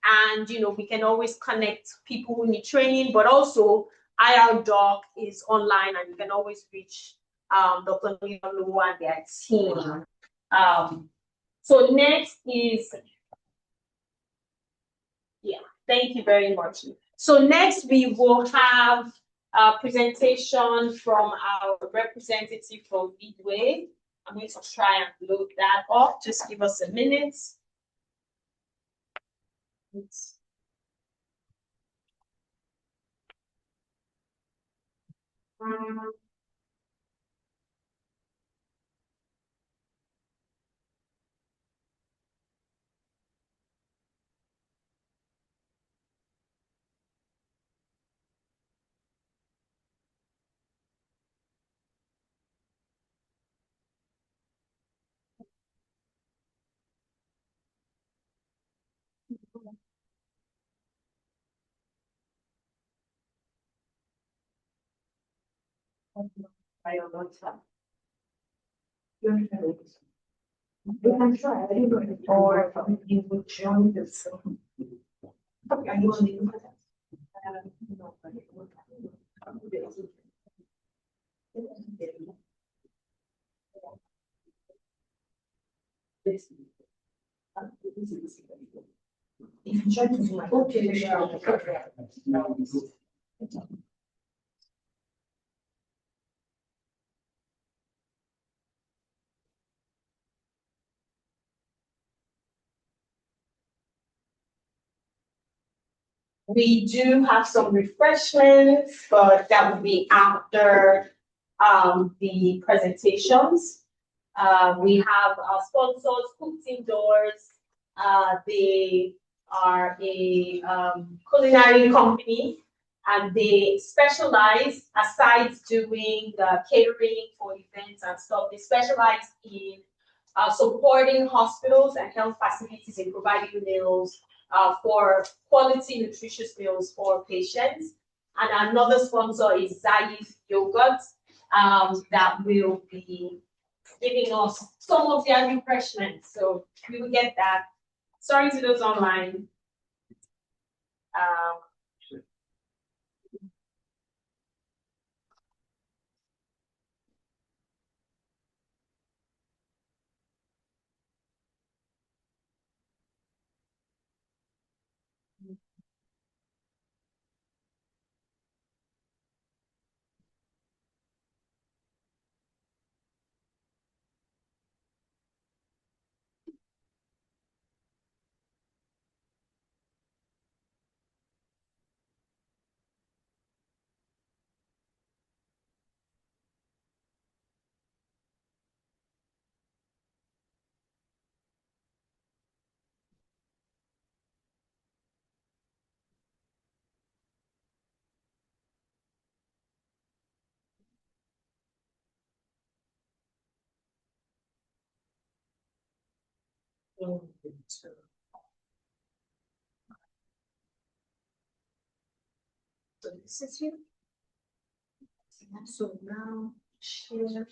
and we can always connect people who need training, but also IRDOC is online, and you can always reach Dr. Ninalowo and their team. So next is, thank you very much. So next we will have a presentation from our representative from LEADWAY. I'm going to try and load that up. Just give us a minute. I don't know. You can try, or you would join this. We do have some refreshments, but that will be after the presentations. We have our sponsors, Cooks Indoors. They are a culinary company, and they specialize, aside doing catering for events and stuff, they specialize in supporting hospitals and health facilities in providing meals for quality, nutritious meals for patients. And another sponsor is Zayis Yogurt that will be giving us some of their refreshments. So we will get that. Sorry to those online. So this is here. So now share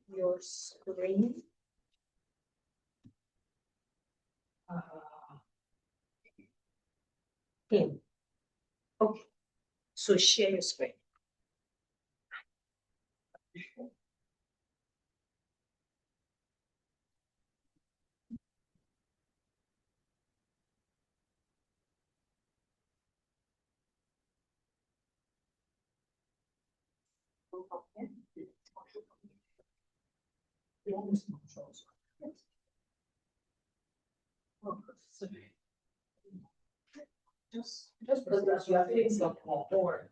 your screen. Okay. So share your screen. Just because you have things like more.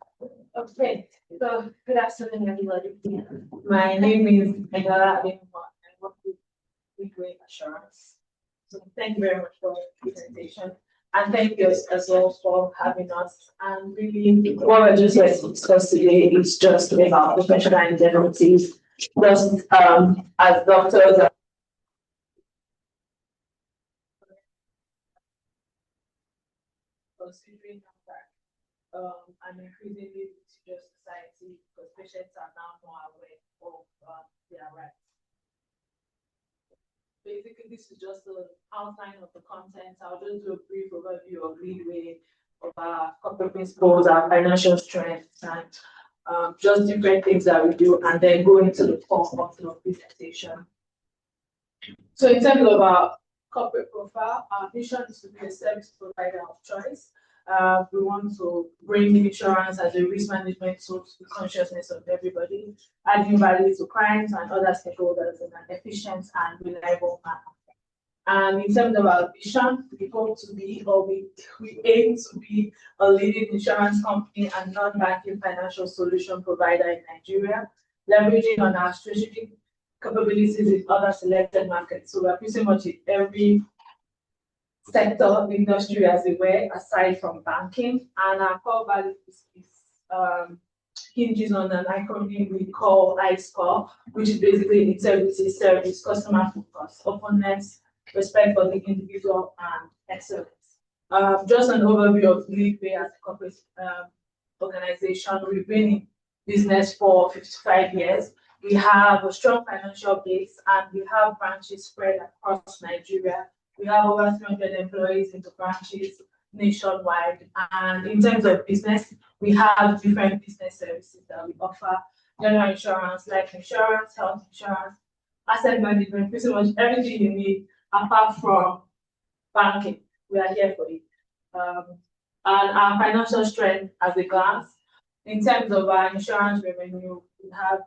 Okay, so good afternoon, everybody. My name is Ninalowo, and I work with LEADWAY Assurance. So thank you very much for the presentation, and thank you as well for having us. And really, what we're just going to discuss today is just about professional indemnities. Just as doctors considering that an increasingly litigious society because patients are now more aware of their rights. Basically, this is just an outline of the content. I'll just do a brief overview of LEADWAY, of our corporate principles, our financial strengths, and just different things that we do, and then go into the core of the presentation. So in terms of our corporate profile, our mission is to be a service provider of choice. We want to bring insurance as a risk management tool to the consciousness of everybody, adding value to clients and other stakeholders in an efficient and reliable manner. And in terms of our vision, we hope to be, or we aim to be, a leading insurance company and non-banking financial solution provider in Nigeria, leveraging on our strategic capabilities in other selected markets. So we're pretty much in every sector of industry as it were, aside from banking. And our core value hinges on an acronym we call ISCORE, which is basically integrity, service, customer focus, openness, respect for the individual, and excellence. Just an overview of LEADWAY as a corporate organization. We've been in business for 55 years. We have a strong financial base, and we have branches spread across Nigeria. We have over 300 employees in the branches nationwide. And in terms of business, we have different business services that we offer: general insurance, life insurance, health insurance, asset management, pretty much everything you need apart from banking. We are here for it. And our financial strength at a glance. In terms of our insurance revenue, we have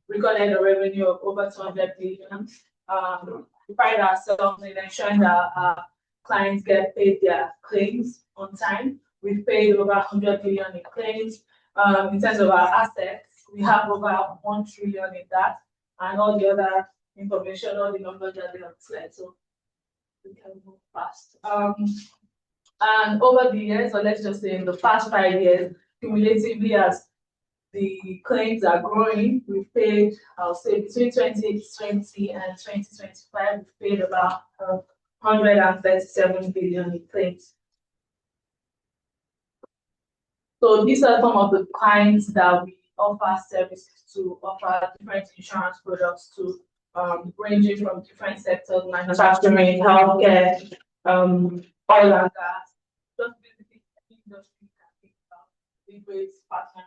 recorded a revenue of over 200 billion. We pride ourselves in ensuring that our clients get paid their claims on time. We've paid over 100 billion in claims. In terms of our assets, we have over 1 trillion in that, and all the other information, all the numbers that they have said. So we can move fast. And over the years, or let's just say in the past 5 years, cumulatively, as the claims are growing, we've paid, I'll say between 2020 and 2025, we've paid about 137 billion in claims. So these are some of the clients that we offer services to, offer different insurance products to, ranging from different sectors: manufacturing, healthcare, oil and gas. Just basically any industry you can think about, LEADWAY's partner.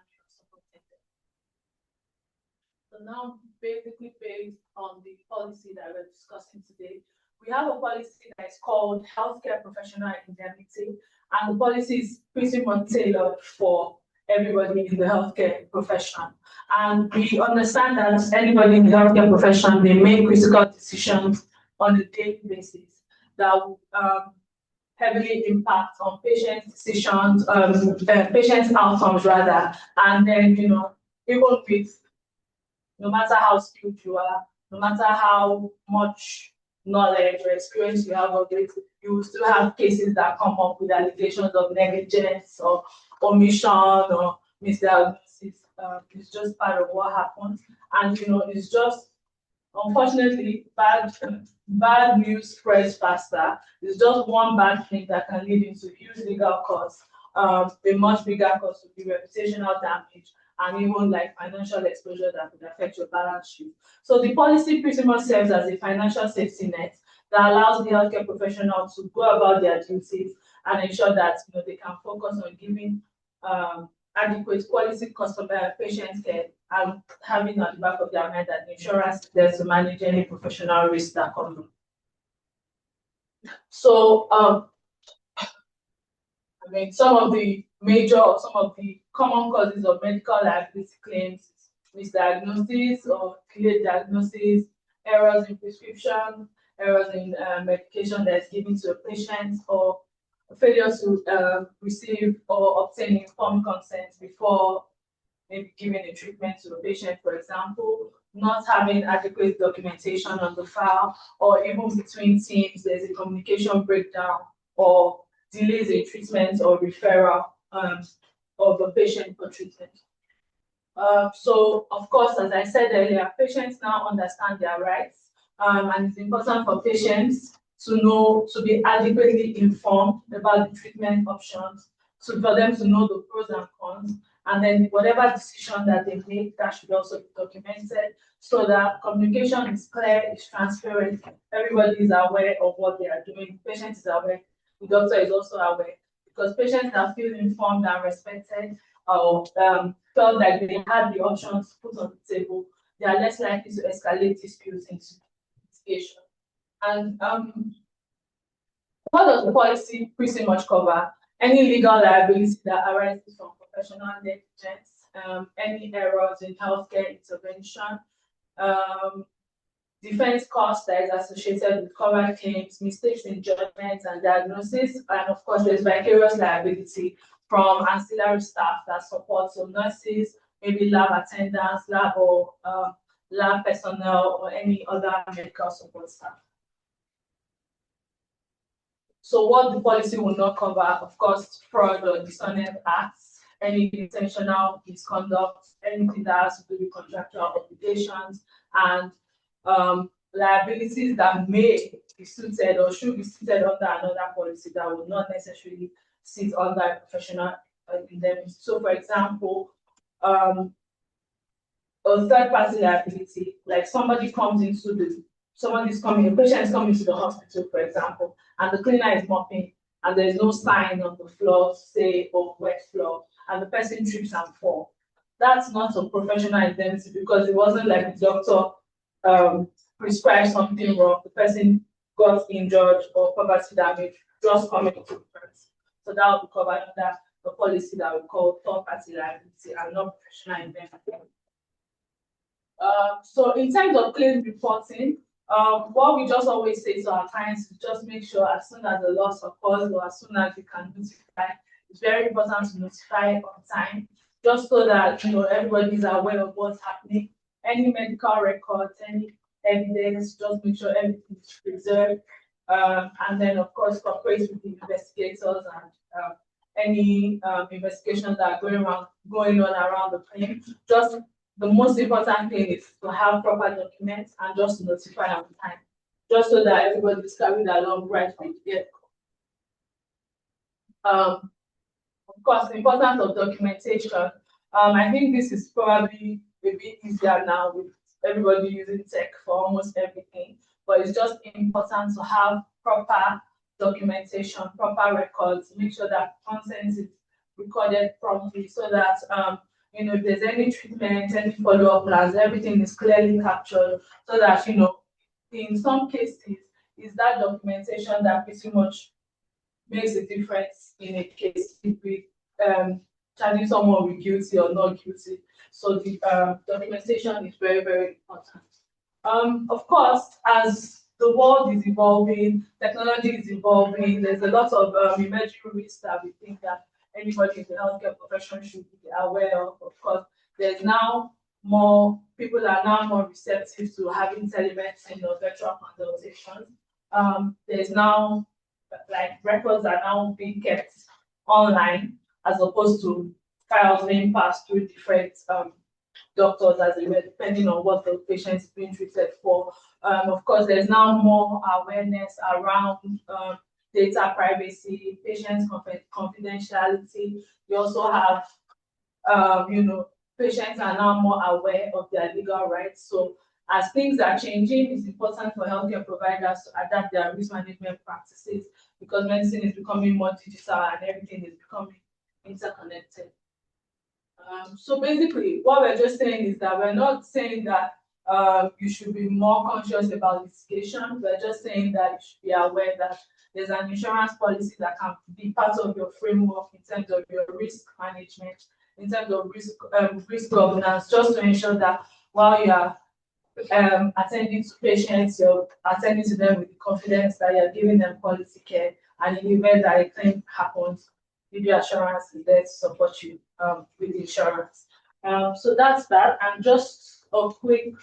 So now, basically based on the policy that we're discussing today, we have a policy that is called Healthcare Professional Indemnity, and the policy is pretty much tailored for everybody in the healthcare profession. And we understand that anybody in the healthcare profession, they make critical decisions on a daily basis that will heavily impact on patient decisions, patient outcomes rather. And then, you know, even with, no matter how skilled you are, no matter how much knowledge or experience you have of it, you will still have cases that come up with allegations of negligence or omission or misdiagnosis. It's just part of what happens. And, you know, it's just, unfortunately, bad news spreads faster. It's just one bad thing that can lead into huge legal costs. A much bigger cost would be reputational damage, and even like financial exposure that would affect your balance sheet. So the policy pretty much serves as a financial safety net that allows the healthcare professional to go about their duties and ensure that, you know, they can focus on giving adequate quality customer patient care, and having at the back of their mind that the insurance is there to manage any professional risk that comes up. So I mean, some of the common causes of medical liability claims is misdiagnosis or delayed diagnosis, errors in prescription, errors in medication that is given to a patient, or failure to receive or obtain informed consent before maybe giving a treatment to a patient, for example, not having adequate documentation on the file, or even between teams, there's a communication breakdown, or delays in treatment or referral of a patient for treatment. So, of course, as I said earlier, patients now understand their rights, and it's important for patients to be adequately informed about the treatment options, so for them to know the pros and cons, and then whatever decision that they make, that should also be documented so that communication is clear, is transparent, everybody is aware of what they are doing, the patient is aware, the doctor is also aware, because patients that feel informed and respected or felt like they had the options put on the table, they are less likely to escalate disputes into litigation. And what does the policy pretty much cover? Any legal liability that arises from professional negligence, any errors in healthcare intervention, defense costs that is associated with covered claims, mistakes in judgment and diagnosis, and of course there's vicarious liability from ancillary staff that support, so nurses, maybe lab attendants, lab or lab personnel, or any other medical support staff. So what the policy will not cover, of course, fraud or dishonest acts, any intentional misconduct, anything that has to do with contractual obligations, and liabilities that may be suited or should be suited under another policy that will not necessarily sit under a professional indemnity. So, for example, a third-party liability, like a patient is coming to the hospital, for example, and the cleaner is mopping, and there's no sign on the floor, say, or wet floor, and the person trips and falls. That's not a professional indemnity because it wasn't like the doctor prescribed something wrong, the person got injured or property damage just coming to the person. So that will be covered under the policy that we call third-party liability and not professional indemnity. So in terms of claim reporting, what we just always say to our clients is just make sure as soon as the loss occurs or as soon as you can notify, it's very important to notify on time, just so that everybody is aware of what's happening. Any medical records, any evidence, just make sure everything is preserved. And then of course cooperate with the investigators and any investigations that are going on around the claim. Just the most important thing is to have proper documents and just notify on time, just so that everybody is carried along right from the get-go. Of course, the importance of documentation. I think this is probably a bit easier now with everybody using tech for almost everything, but it's just important to have proper documentation, proper records, make sure that consent is recorded properly so that if there's any treatment, any follow-up plans, everything is clearly captured so that, in some cases, it's that documentation that pretty much makes a difference in a case if we charging someone with guilty or not guilty. So the documentation is very, very important. Of course, as the world is evolving, technology is evolving, there's a lot of emerging risks that we think that anybody in the healthcare profession should be aware of. Of course, people are now more receptive to having telemedicine or virtual consultations. There's now, records are now being kept online as opposed to files being passed through different doctors as they were, depending on what the patient is being treated for. Of course, there's now more awareness around data privacy, patient confidentiality. We also have, patients are now more aware of their legal rights. So as things are changing, it's important for healthcare providers to adapt their risk management practices because medicine is becoming more digital and everything is becoming interconnected. So basically, what we're just saying is that we're not saying that you should be more conscious about litigation. We're just saying that you should be aware that there's an insurance policy that can be part of your framework in terms of your risk management, in terms of risk governance, just to ensure that while you are attending to patients, you're attending to them with the confidence that you're giving them quality care, and in the event that a claim happens, LEADWAY Assurance is there to support you with insurance. So that's that, and just a quick,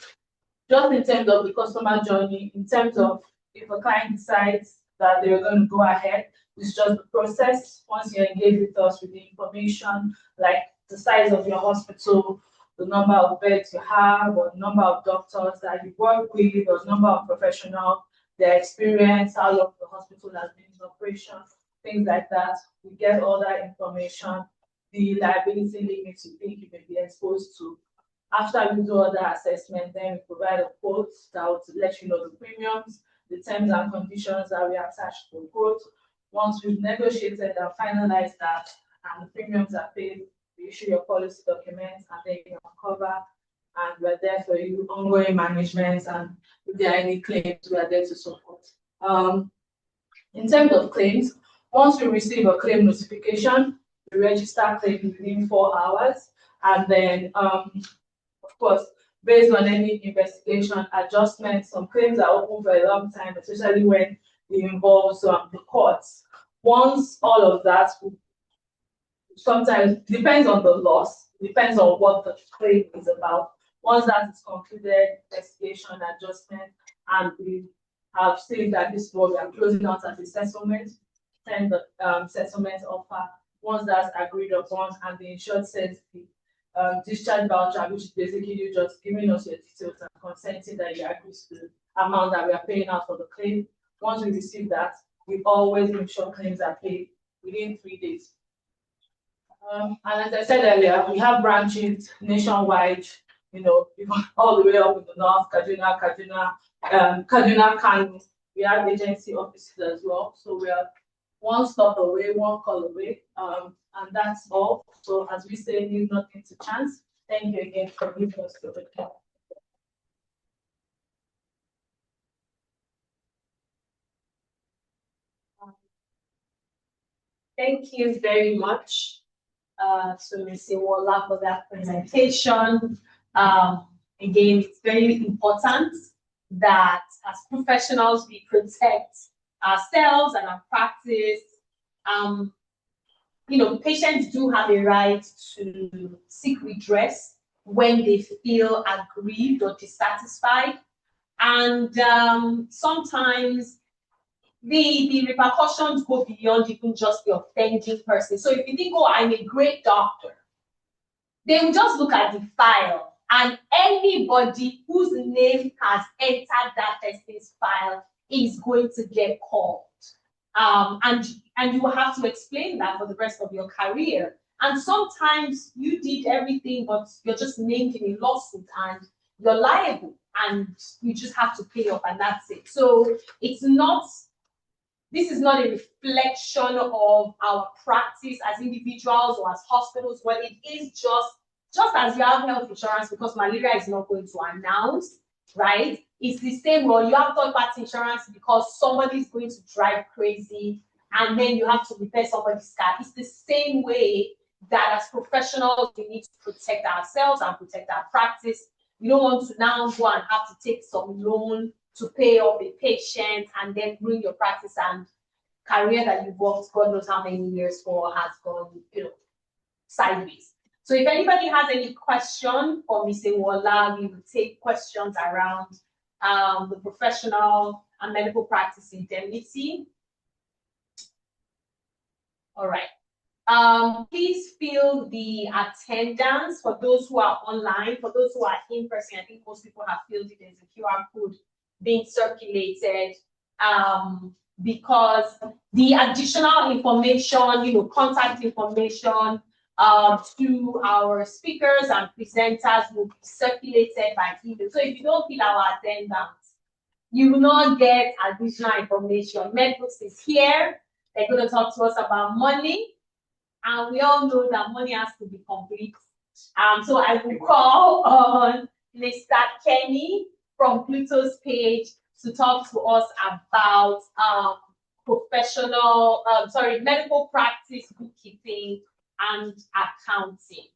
just in terms of the customer journey, in terms of if a client decides that they're going to go ahead, it's just the process. Once you engage with us with the information, like the size of your hospital, the number of beds you have, or the number of doctors that you work with, or the number of professionals, their experience, how long the hospital has been in operation, things like that. We get all that information, the liability limits you think you may be exposed to. After we do all the assessment, then we provide a quote that will let you know the premiums, the terms and conditions that we attach to the quote. Once we've negotiated and finalized that, and the premiums are paid, we issue your policy documents, and then you are covered, and we're there for you, ongoing management, and if there are any claims, we are there to support. In terms of claims, once we receive a claim notification, we register claims within 4 hours, and then, of course, based on any investigation, adjustments, some claims are open for a long time, especially when it involves the courts. Once all of that, sometimes depends on the loss, depends on what the claim is about. Once that is concluded, investigation, adjustment, and we have seen that this is what we are closing out as a settlement, send the settlement offer. Once that's agreed upon and the insured sends the discharge voucher, which is basically you just giving us your details and consenting that you agree to the amount that we are paying out for the claim. Once we receive that, we always make sure claims are paid within 3 days. And as I said earlier, we have branches nationwide, all the way up in the north, Kaduna, Kano. We have agency offices as well. So we are one stop away, one call away. And that's all. So as we say, leave nothing to chance. Thank you again for giving us the opportunity. Thank you very much to Ms. Iwola for that presentation. Again, it's very important that as professionals we protect ourselves and our practice. Patients do have a right to seek redress when they feel aggrieved or dissatisfied, and sometimes the repercussions go beyond even just the offending person. So if you think, oh, I'm a great doctor, they will just look at the file, and anybody whose name has entered that person's file is going to get called. And you will have to explain that for the rest of your career. And sometimes you did everything, but you're just named in a lawsuit and you're liable, and you just have to pay up, and that's it. So this is not a reflection of our practice as individuals or as hospitals, but it is just as you have health insurance, because malaria is not going to announce, right? It's the same, or you have third-party insurance because somebody is going to drive crazy and then you have to repair somebody's car. It's the same way that as professionals, we need to protect ourselves and protect our practice. We don't want to now go and have to take some loan to pay off a patient and then ruin your practice and career that you've worked God knows how many years for has gone, sideways. So if anybody has any question for Ms. Iwola, we will take questions around the professional and medical practice indemnity. All right. Please fill the attendance for those who are online. For those who are in person, I think most people have filled it. There's a QR code being circulated, because the additional information, contact information to our speakers and presenters will be circulated by email. So if you don't fill our attendance, you will not get additional information. MedBooks is here. They're going to talk to us about money, and we all know that money has to be complete. So I will call on Mr. Kenny from Pluotos Page to talk to us about medical practice, bookkeeping, and accounting.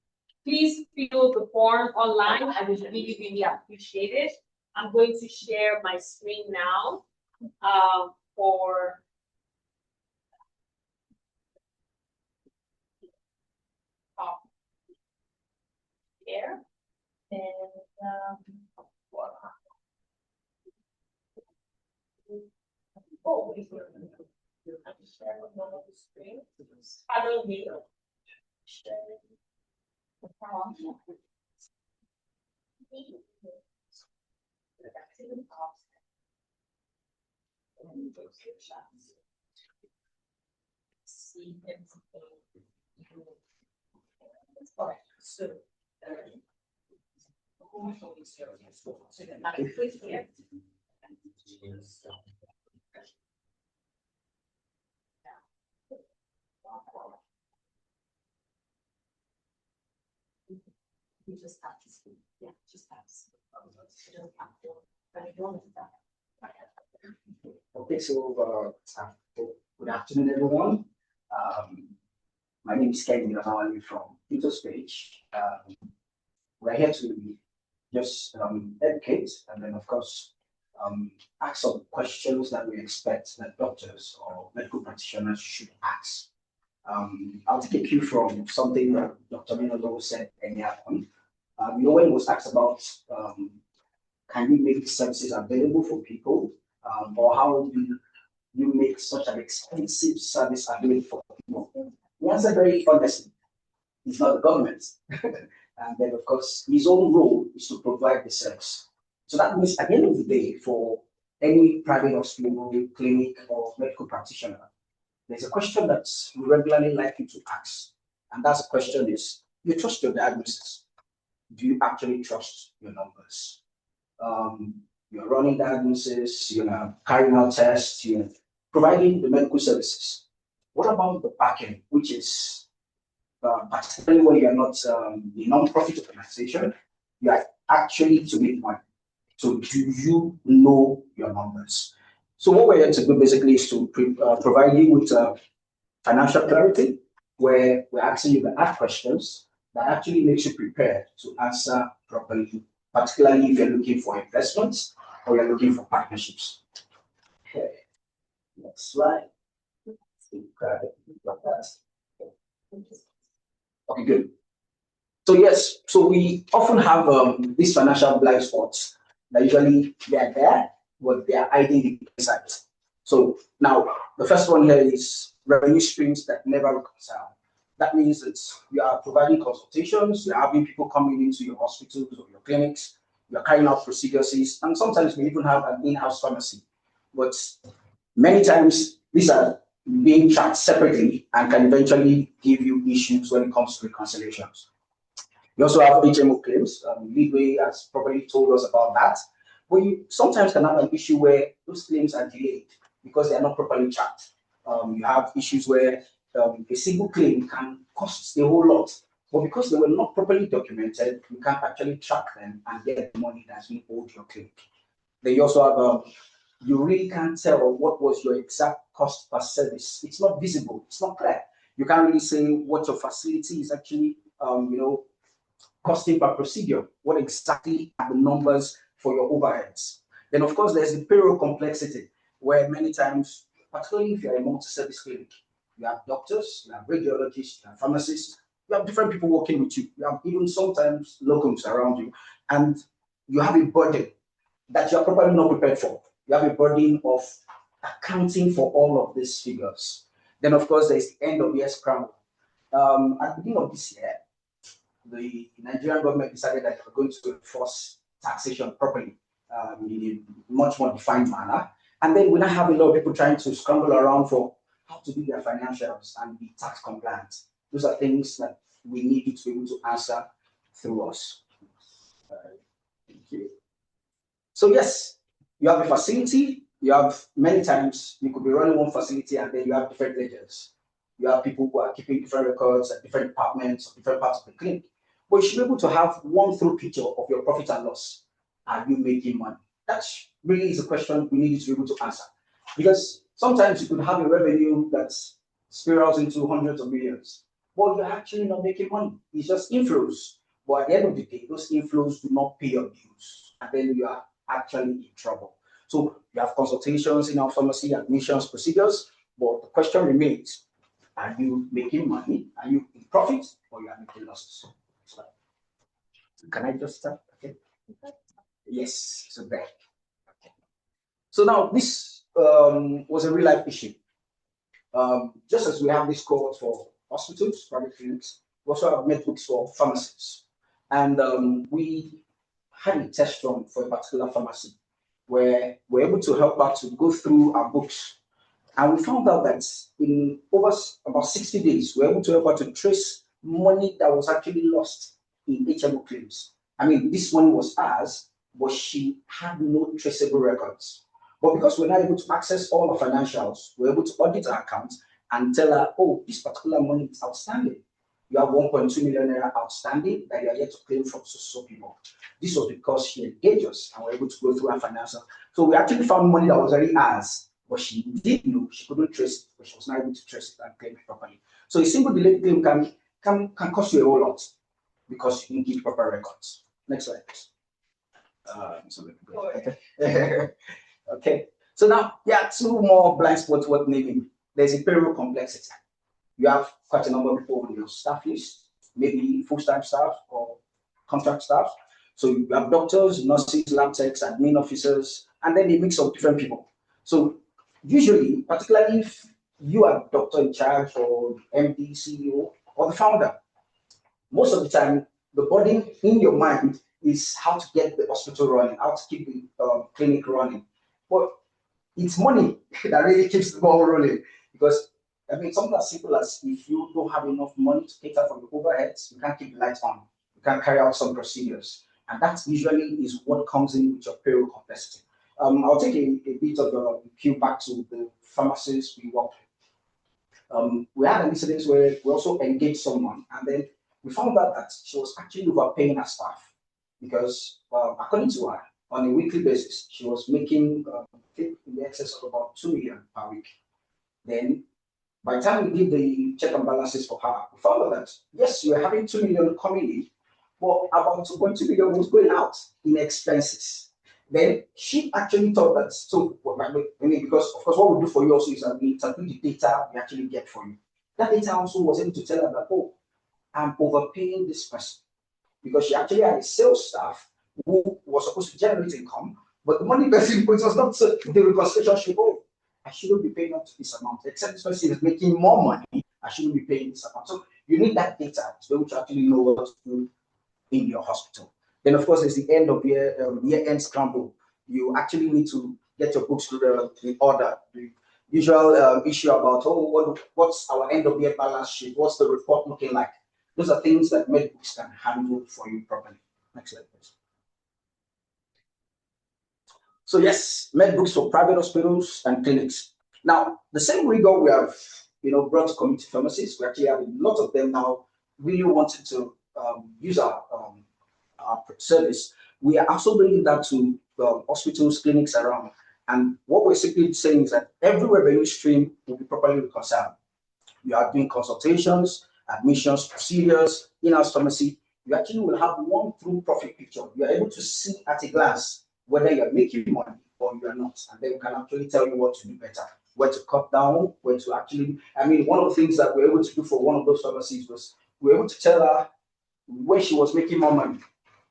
Please fill the form online. I would really, really appreciate it. I'm going to share my screen now for here. And oh, wait, I'm sharing another screen. Pardon me. Sharing the form. See everything. All right, so. So then I click here. You just have to speak. Yeah, just have to speak. You don't have to, but you don't have that. Okay, so good afternoon, everyone. My name is Ken Ninalowo from Pluotos Page. We're here to just educate and then, of course, ask some questions that we expect that doctors or medical practitioners should ask. I'll take a cue from something that Dr. Ninalowo said earlier on. When he was asked about can you make services available for people, or how do you make such an expensive service available for people? He answered very honestly, it's not the government. And then, of course, his own role is to provide the service. So that means at the end of the day, for any private hospital, clinic, or medical practitioner, there's a question that we regularly like you to ask. And that's the question is, you trust your diagnosis? Do you actually trust your numbers? You're running diagnosis, you're carrying out tests, you're providing the medical services. What about the backend, which is particularly when you're not a non-profit organization, you are actually to make money. So do you know your numbers? So what we're here to do basically is to provide you with financial clarity, where we're asking you to ask questions that actually makes you prepared to answer properly, particularly if you're looking for investments or you're looking for partnerships. Okay, next slide. Okay, good. So yes, so we often have these financial blind spots that usually they're there, but they are hiding the inside. So now the first one here is revenue streams that never reconcile. That means that you are providing consultations, you're having people coming into your hospitals or your clinics, you're carrying out procedures, and sometimes we even have an in-house pharmacy. But many times these are being tracked separately and can eventually give you issues when it comes to reconciliations. You also have HMO claims. LEADWAY has probably told us about that. But you sometimes can have an issue where those claims are delayed because they are not properly tracked. You have issues where a single claim can cost a whole lot, but because they were not properly documented, you can't actually track them and get the money that's been owed your clinic. Then you also have you really can't tell what was your exact cost per service. It's not visible. It's not clear. You can't really say what your facility is actually, costing per procedure. What exactly are the numbers for your overheads? Then, of course, there's the payroll complexity, where many times, particularly if you're a multi-service clinic, you have doctors, you have radiologists, you have pharmacists, you have different people working with you. You have even sometimes locums around you, and you have a burden that you're probably not prepared for. You have a burden of accounting for all of these figures. Then, of course, there's the end of year scramble. At the beginning of this year, the Nigerian government decided that we're going to enforce taxation properly in a much more defined manner. And then we now have a lot of people trying to scramble around for how to do their financials and be tax compliant. Those are things that we need you to be able to answer through us. Thank you. So yes, you have a facility. You have many times you could be running one facility and then you have different ledgers. You have people who are keeping different records at different departments or different parts of the clinic. But you should be able to have one through picture of your profit and loss. Are you making money? That really is a question we need you to be able to answer. Because sometimes you could have a revenue that spirals into hundreds of millions, but you're actually not making money. It's just inflows. But at the end of the day, those inflows do not pay your bills. And then you are actually in trouble. So you have consultations in our pharmacy, admissions, procedures, but the question remains, are you making money? Are you in profit or you are making losses? So, can I just start? Okay. Yes, so there. Okay. So now this was a real life issue. Just as we have this cohort for hospitals, private clinics, we also have MedBooks for pharmacists. And we had a test run for a particular pharmacy where we're able to help her to go through our books. And we found out that in over about 60 days, we're able to help her to trace money that was actually lost in HMO claims. I mean, this money was ours, but she had no traceable records. But because we're now able to access all the financials, we're able to audit our accounts and tell her, oh, this particular money is outstanding. You have 1.2 million naira outstanding that you are yet to claim from so people. This was because she engaged us and we're able to go through our financials. So we actually found money that was already ours, but she did know she couldn't trace it, but she was not able to trace it and claim it properly. So a single delayed claim can cost you a whole lot because you didn't keep proper records. Next slide, please. Okay. So now, two more blind spots worth naming. There's a payroll complexity. You have quite a number of people on your staff list, maybe full-time staff or contract staff. So you have doctors, nurses, lab techs, admin officers, and then a mix of different people. So usually, particularly if you are the doctor in charge or MD, CEO, or the founder, most of the time, the burden in your mind is how to get the hospital running, how to keep the clinic running. But it's money that really keeps the ball rolling, because I mean, something as simple as if you don't have enough money to cater for the overheads, you can't keep the lights on, you can't carry out some procedures. And that usually is what comes in with your payroll complexity. I'll take a bit of a cue back to the pharmacists we work with. We had an incident where we also engaged someone, and then we found out that she was actually overpaying her staff because, according to her, on a weekly basis, she was making in the excess of about 2 million per week. Then, by the time we did the check and balances for her, we found out that yes, you were having 2 million coming in, but about 2.2 million was going out in expenses. Then she actually thought that, so, I mean, because of course, what we do for you also is that we interpret the data we actually get for you. That data also was able to tell her that, oh, I'm overpaying this person, because she actually had a sales staff who was supposed to generate income, but the money person was not the reconciliation should, oh, I shouldn't be paying up to this amount, except this person is making more money, I shouldn't be paying this amount. So you need that data to be able to actually know what to do in your hospital. Then, of course, there's the end of year-end scramble. You actually need to get your books in order. The usual issue about, oh, what's our end of year balance sheet? What's the report looking like? Those are things that MedBooks can handle for you properly. Next slide, please. So yes, MedBooks for private hospitals and clinics. Now, the same rigor we have, brought to community pharmacies, we actually have a lot of them now really wanting to use our service. We are also bringing that to hospitals, clinics around. And what we're simply saying is that every revenue stream will be properly reconciled. You are doing consultations, admissions, procedures, in-house pharmacy. You actually will have one true profit picture. You are able to see at a glance whether you are making money or you are not. And then we can actually tell you what to do better, where to cut down, where to actually, one of the things that we're able to do for one of those pharmacies was we were able to tell her where she was making more money,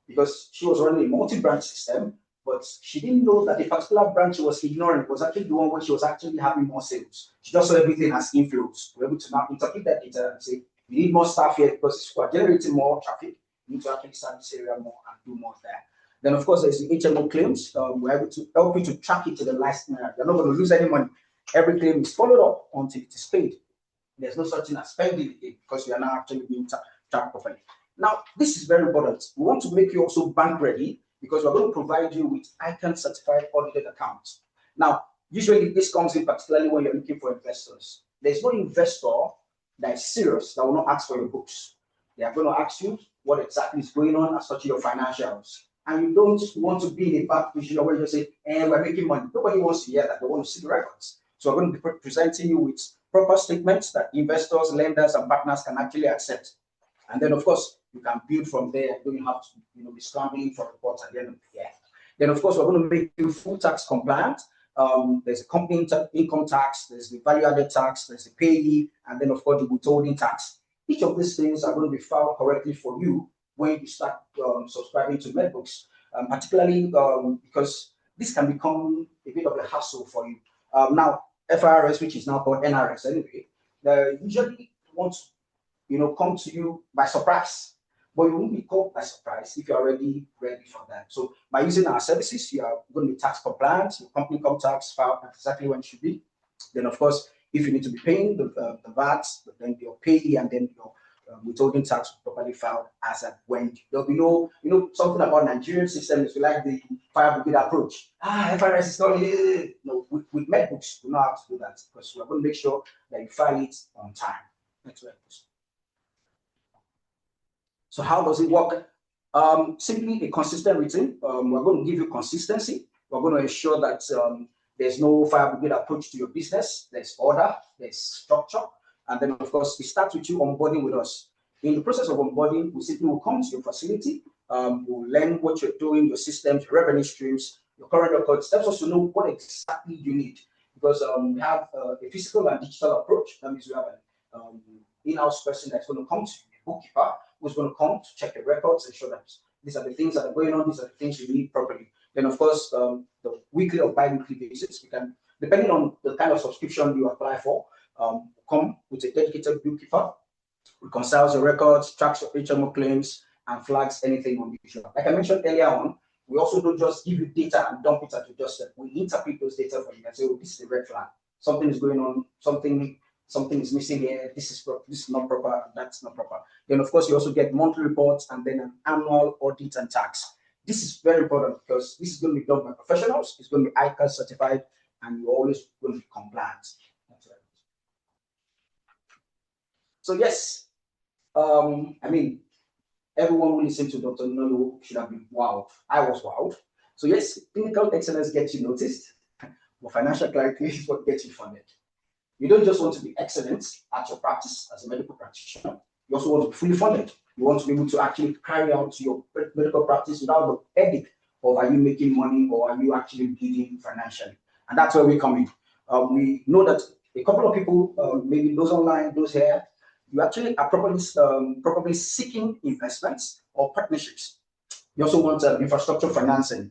because she was running a multi-branch system, but she didn't know that the particular branch she was ignoring was actually the one where she was actually having more sales. She just saw everything as inflows. We're able to now interpret that data and say, you need more staff here because if you are generating more traffic, you need to actually start this area more and do more there. Then, of course, there's the HMO claims. We're able to help you to track it to the last minute. You're not going to lose any money. Every claim is followed up until it is paid. There's no such thing as spending it because you are now actually being tracked properly. Now, this is very important. We want to make you also bank ready because we're going to provide you with ICANN certified audited accounts. Now, usually this comes in particularly when you're looking for investors. There's no investor that is serious that will not ask for your books. They are going to ask you what exactly is going on as such as your financials. And you don't want to be in a bad position where you say, we're making money. Nobody wants to hear that. They want to see the records. So we're going to be presenting you with proper statements that investors, lenders, and partners can actually accept. And then, of course, you can build from there. You don't have to be scrambling for reports at the end of the year. Then, of course, we're going to make you full tax compliant. There's a company income tax, there's the value-added tax, there's the payee, and then, of course, the withholding tax. Each of these things are going to be filed correctly for you when you start subscribing to MedBooks, particularly because this can become a bit of a hassle for you. Now, FIRS, which is now called NRS anyway, they usually want to come to you by surprise. but you won't be caught by surprise if you're already ready for that. So by using our services, you are going to be tax compliant, your company income tax filed exactly when it should be. Then, of course, if you need to be paying the VAT, then your payee and then your withholding tax properly filed as at when. There'll be no, something about Nigerian system is we like the fire brigade approach. FRS is not here. No, with MedBooks, we know how to do that because we're going to make sure that you file it on time. Next slide, please. So how does it work? Simply a consistent routine. We're going to give you consistency. We're going to ensure that there's no fire brigade approach to your business. There's order, there's structure. And then, of course, we start with you onboarding with us. In the process of onboarding, we simply will come to your facility. We'll learn what you're doing, your systems, your revenue streams, your current records. Helps us to know what exactly you need. Because we have a physical and digital approach. That means we have an in-house person that's going to come to you, a bookkeeper, who's going to come to check your records and show that these are the things that are going on, these are the things you need properly. Then, of course, the weekly or bi-weekly basis, we can, depending on the kind of subscription you apply for, come with a dedicated bookkeeper, reconciles your records, tracks your HMO claims, and flags anything unusual. Like I mentioned earlier on, we also don't just give you data and dump it at your doorstep. We interpret those data for you and say, oh, this is a red flag. Something is going on, something is missing here, this is not proper, that's not proper. Then, of course, you also get monthly reports and then an annual audit and tax. This is very important because this is going to be done by professionals, it's going to be ICAS certified, and you're always going to be compliant. So yes, I mean, everyone who listened to Dr. Ninalowo should have been wowed. I was wowed. So yes, clinical excellence gets you noticed, but financial clarity is what gets you funded. You don't just want to be excellent at your practice as a medical practitioner. You also want to be fully funded. You want to be able to actually carry out your medical practice without the headache of are you making money or are you actually bleeding financially. And that's where we come in. We know that a couple of people, maybe those online, those here, you actually are probably seeking investments or partnerships. You also want infrastructure financing.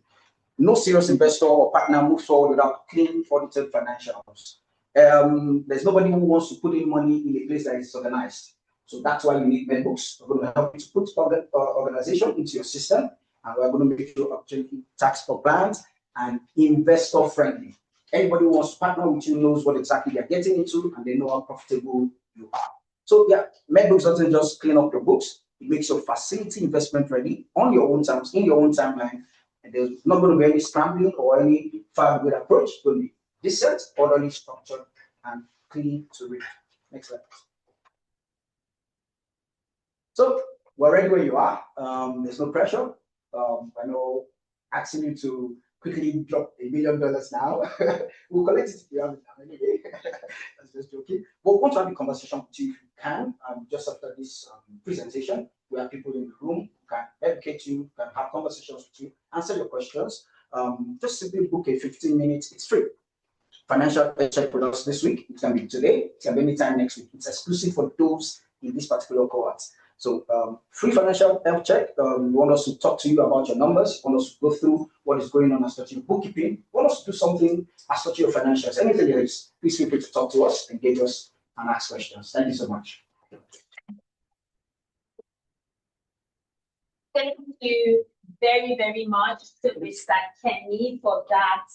No serious investor or partner moves forward without clean, audited financials. There's nobody who wants to put in money in a place that is organized. So that's why you need MedBooks. We're going to help you to put organization into your system, and we're going to make sure actually tax compliant and investor friendly. Anybody who wants to partner with you knows what exactly they're getting into, and they know how profitable you are. So yeah, MedBooks doesn't just clean up your books; it makes your facility investment ready on your own terms, in your own timeline, and there's not going to be any scrambling or any fire-good approach. It's going to be decent, orderly, structured, and clean to read. Next slide. So we're ready where you are. There's no pressure. I know asking you to quickly drop $1 million now. We'll collect it if you have it now anyway. That's just joking. But we want to have a conversation with you if you can. Just after this presentation, we have people in the room who can educate you, can have conversations with you, answer your questions. Just simply book a 15 minutes. It's free. Financial check with us this week. It can be today, it can be anytime next week. It's exclusive for those in this particular cohort. So free financial health check. We want us to talk to you about your numbers. We want us to go through what is going on as such your bookkeeping. We want us to do something as such your financials. Anything there is, please feel free to talk to us, engage us, and ask questions. Thank you so much. Thank you very, very much to Mr. Kenny for that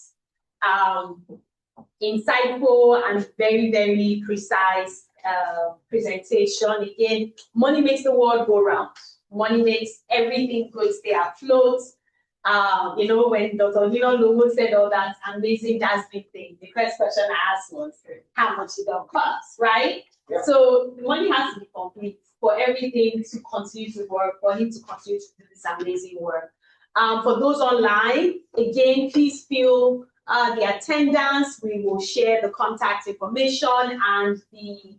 insightful and very, very precise presentation. Again, money makes the world go round. Money makes everything go stay afloat. You know, when Dr. Ninalowo said all that amazing dazzling thing, the first question I asked was, how much did that cost, right? Yeah. So the money has to be complete for everything to continue to work, for him to continue to do this amazing work. For those online, again, please feel the attendance. We will share the contact information and the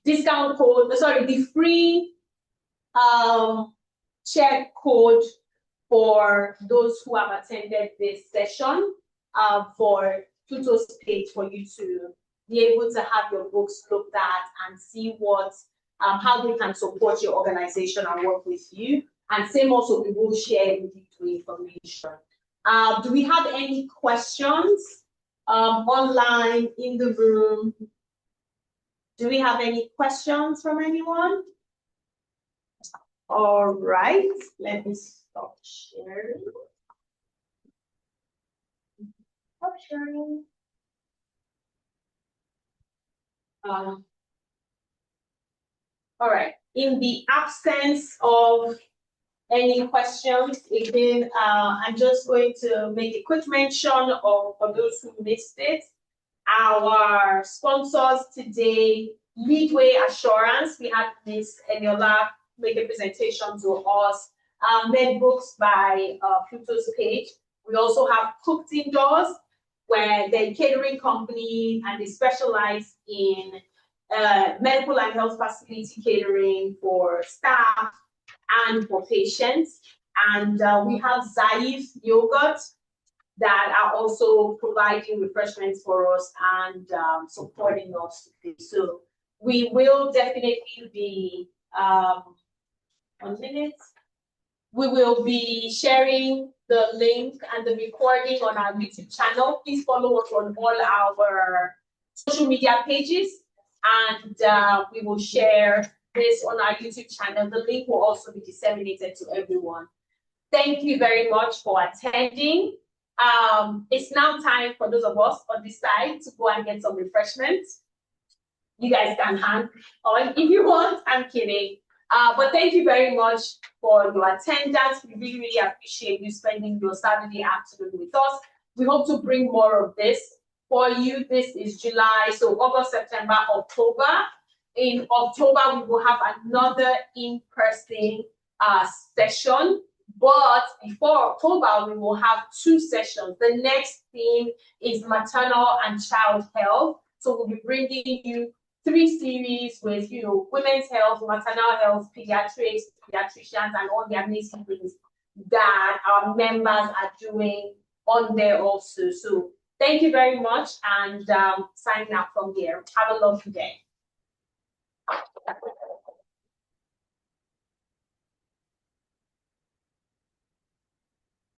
discount code, the free check code for those who have attended this session for Pluotos Page for you to be able to have your books looked at and see what how they can support your organization and work with you. And same also, we will share with you the information. Do we have any questions online in the room? Do we have any questions from anyone? All right, let me stop sharing. Stop sharing. All right, in the absence of any questions, again, I'm just going to make a quick mention of, for those who missed it, our sponsors today, LEADWAY Assurance. We had Miss Eniola make a presentation to us. MedBooks by Pluotos Page. We also have Cooked Indoors, where they're a catering company and they specialize in medical and health facility catering for staff and for patients. And we have Zaif Yogurt that are also providing refreshments for us and supporting us today. So we will definitely be, 1 minute. We will be sharing the link and the recording on our YouTube channel. Please follow us on all our social media pages, and we will share this on our YouTube channel. The link will also be disseminated to everyone. Thank you very much for attending. It's now time for those of us on this side to go and get some refreshments. You guys can hang on if you want. I'm kidding. But thank you very much for your attendance. We really, really appreciate you spending your Saturday afternoon with us. We hope to bring more of this for you. This is July, so August, September, October. In October, we will have another in-person session. But before October, we will have 2 sessions. The next theme is maternal and child health. So we'll be bringing you 3 series with, women's health, maternal health, pediatrics, pediatricians, and all the amazing things that our members are doing on there also. So thank you very much, and signing out from here. Have a lovely day.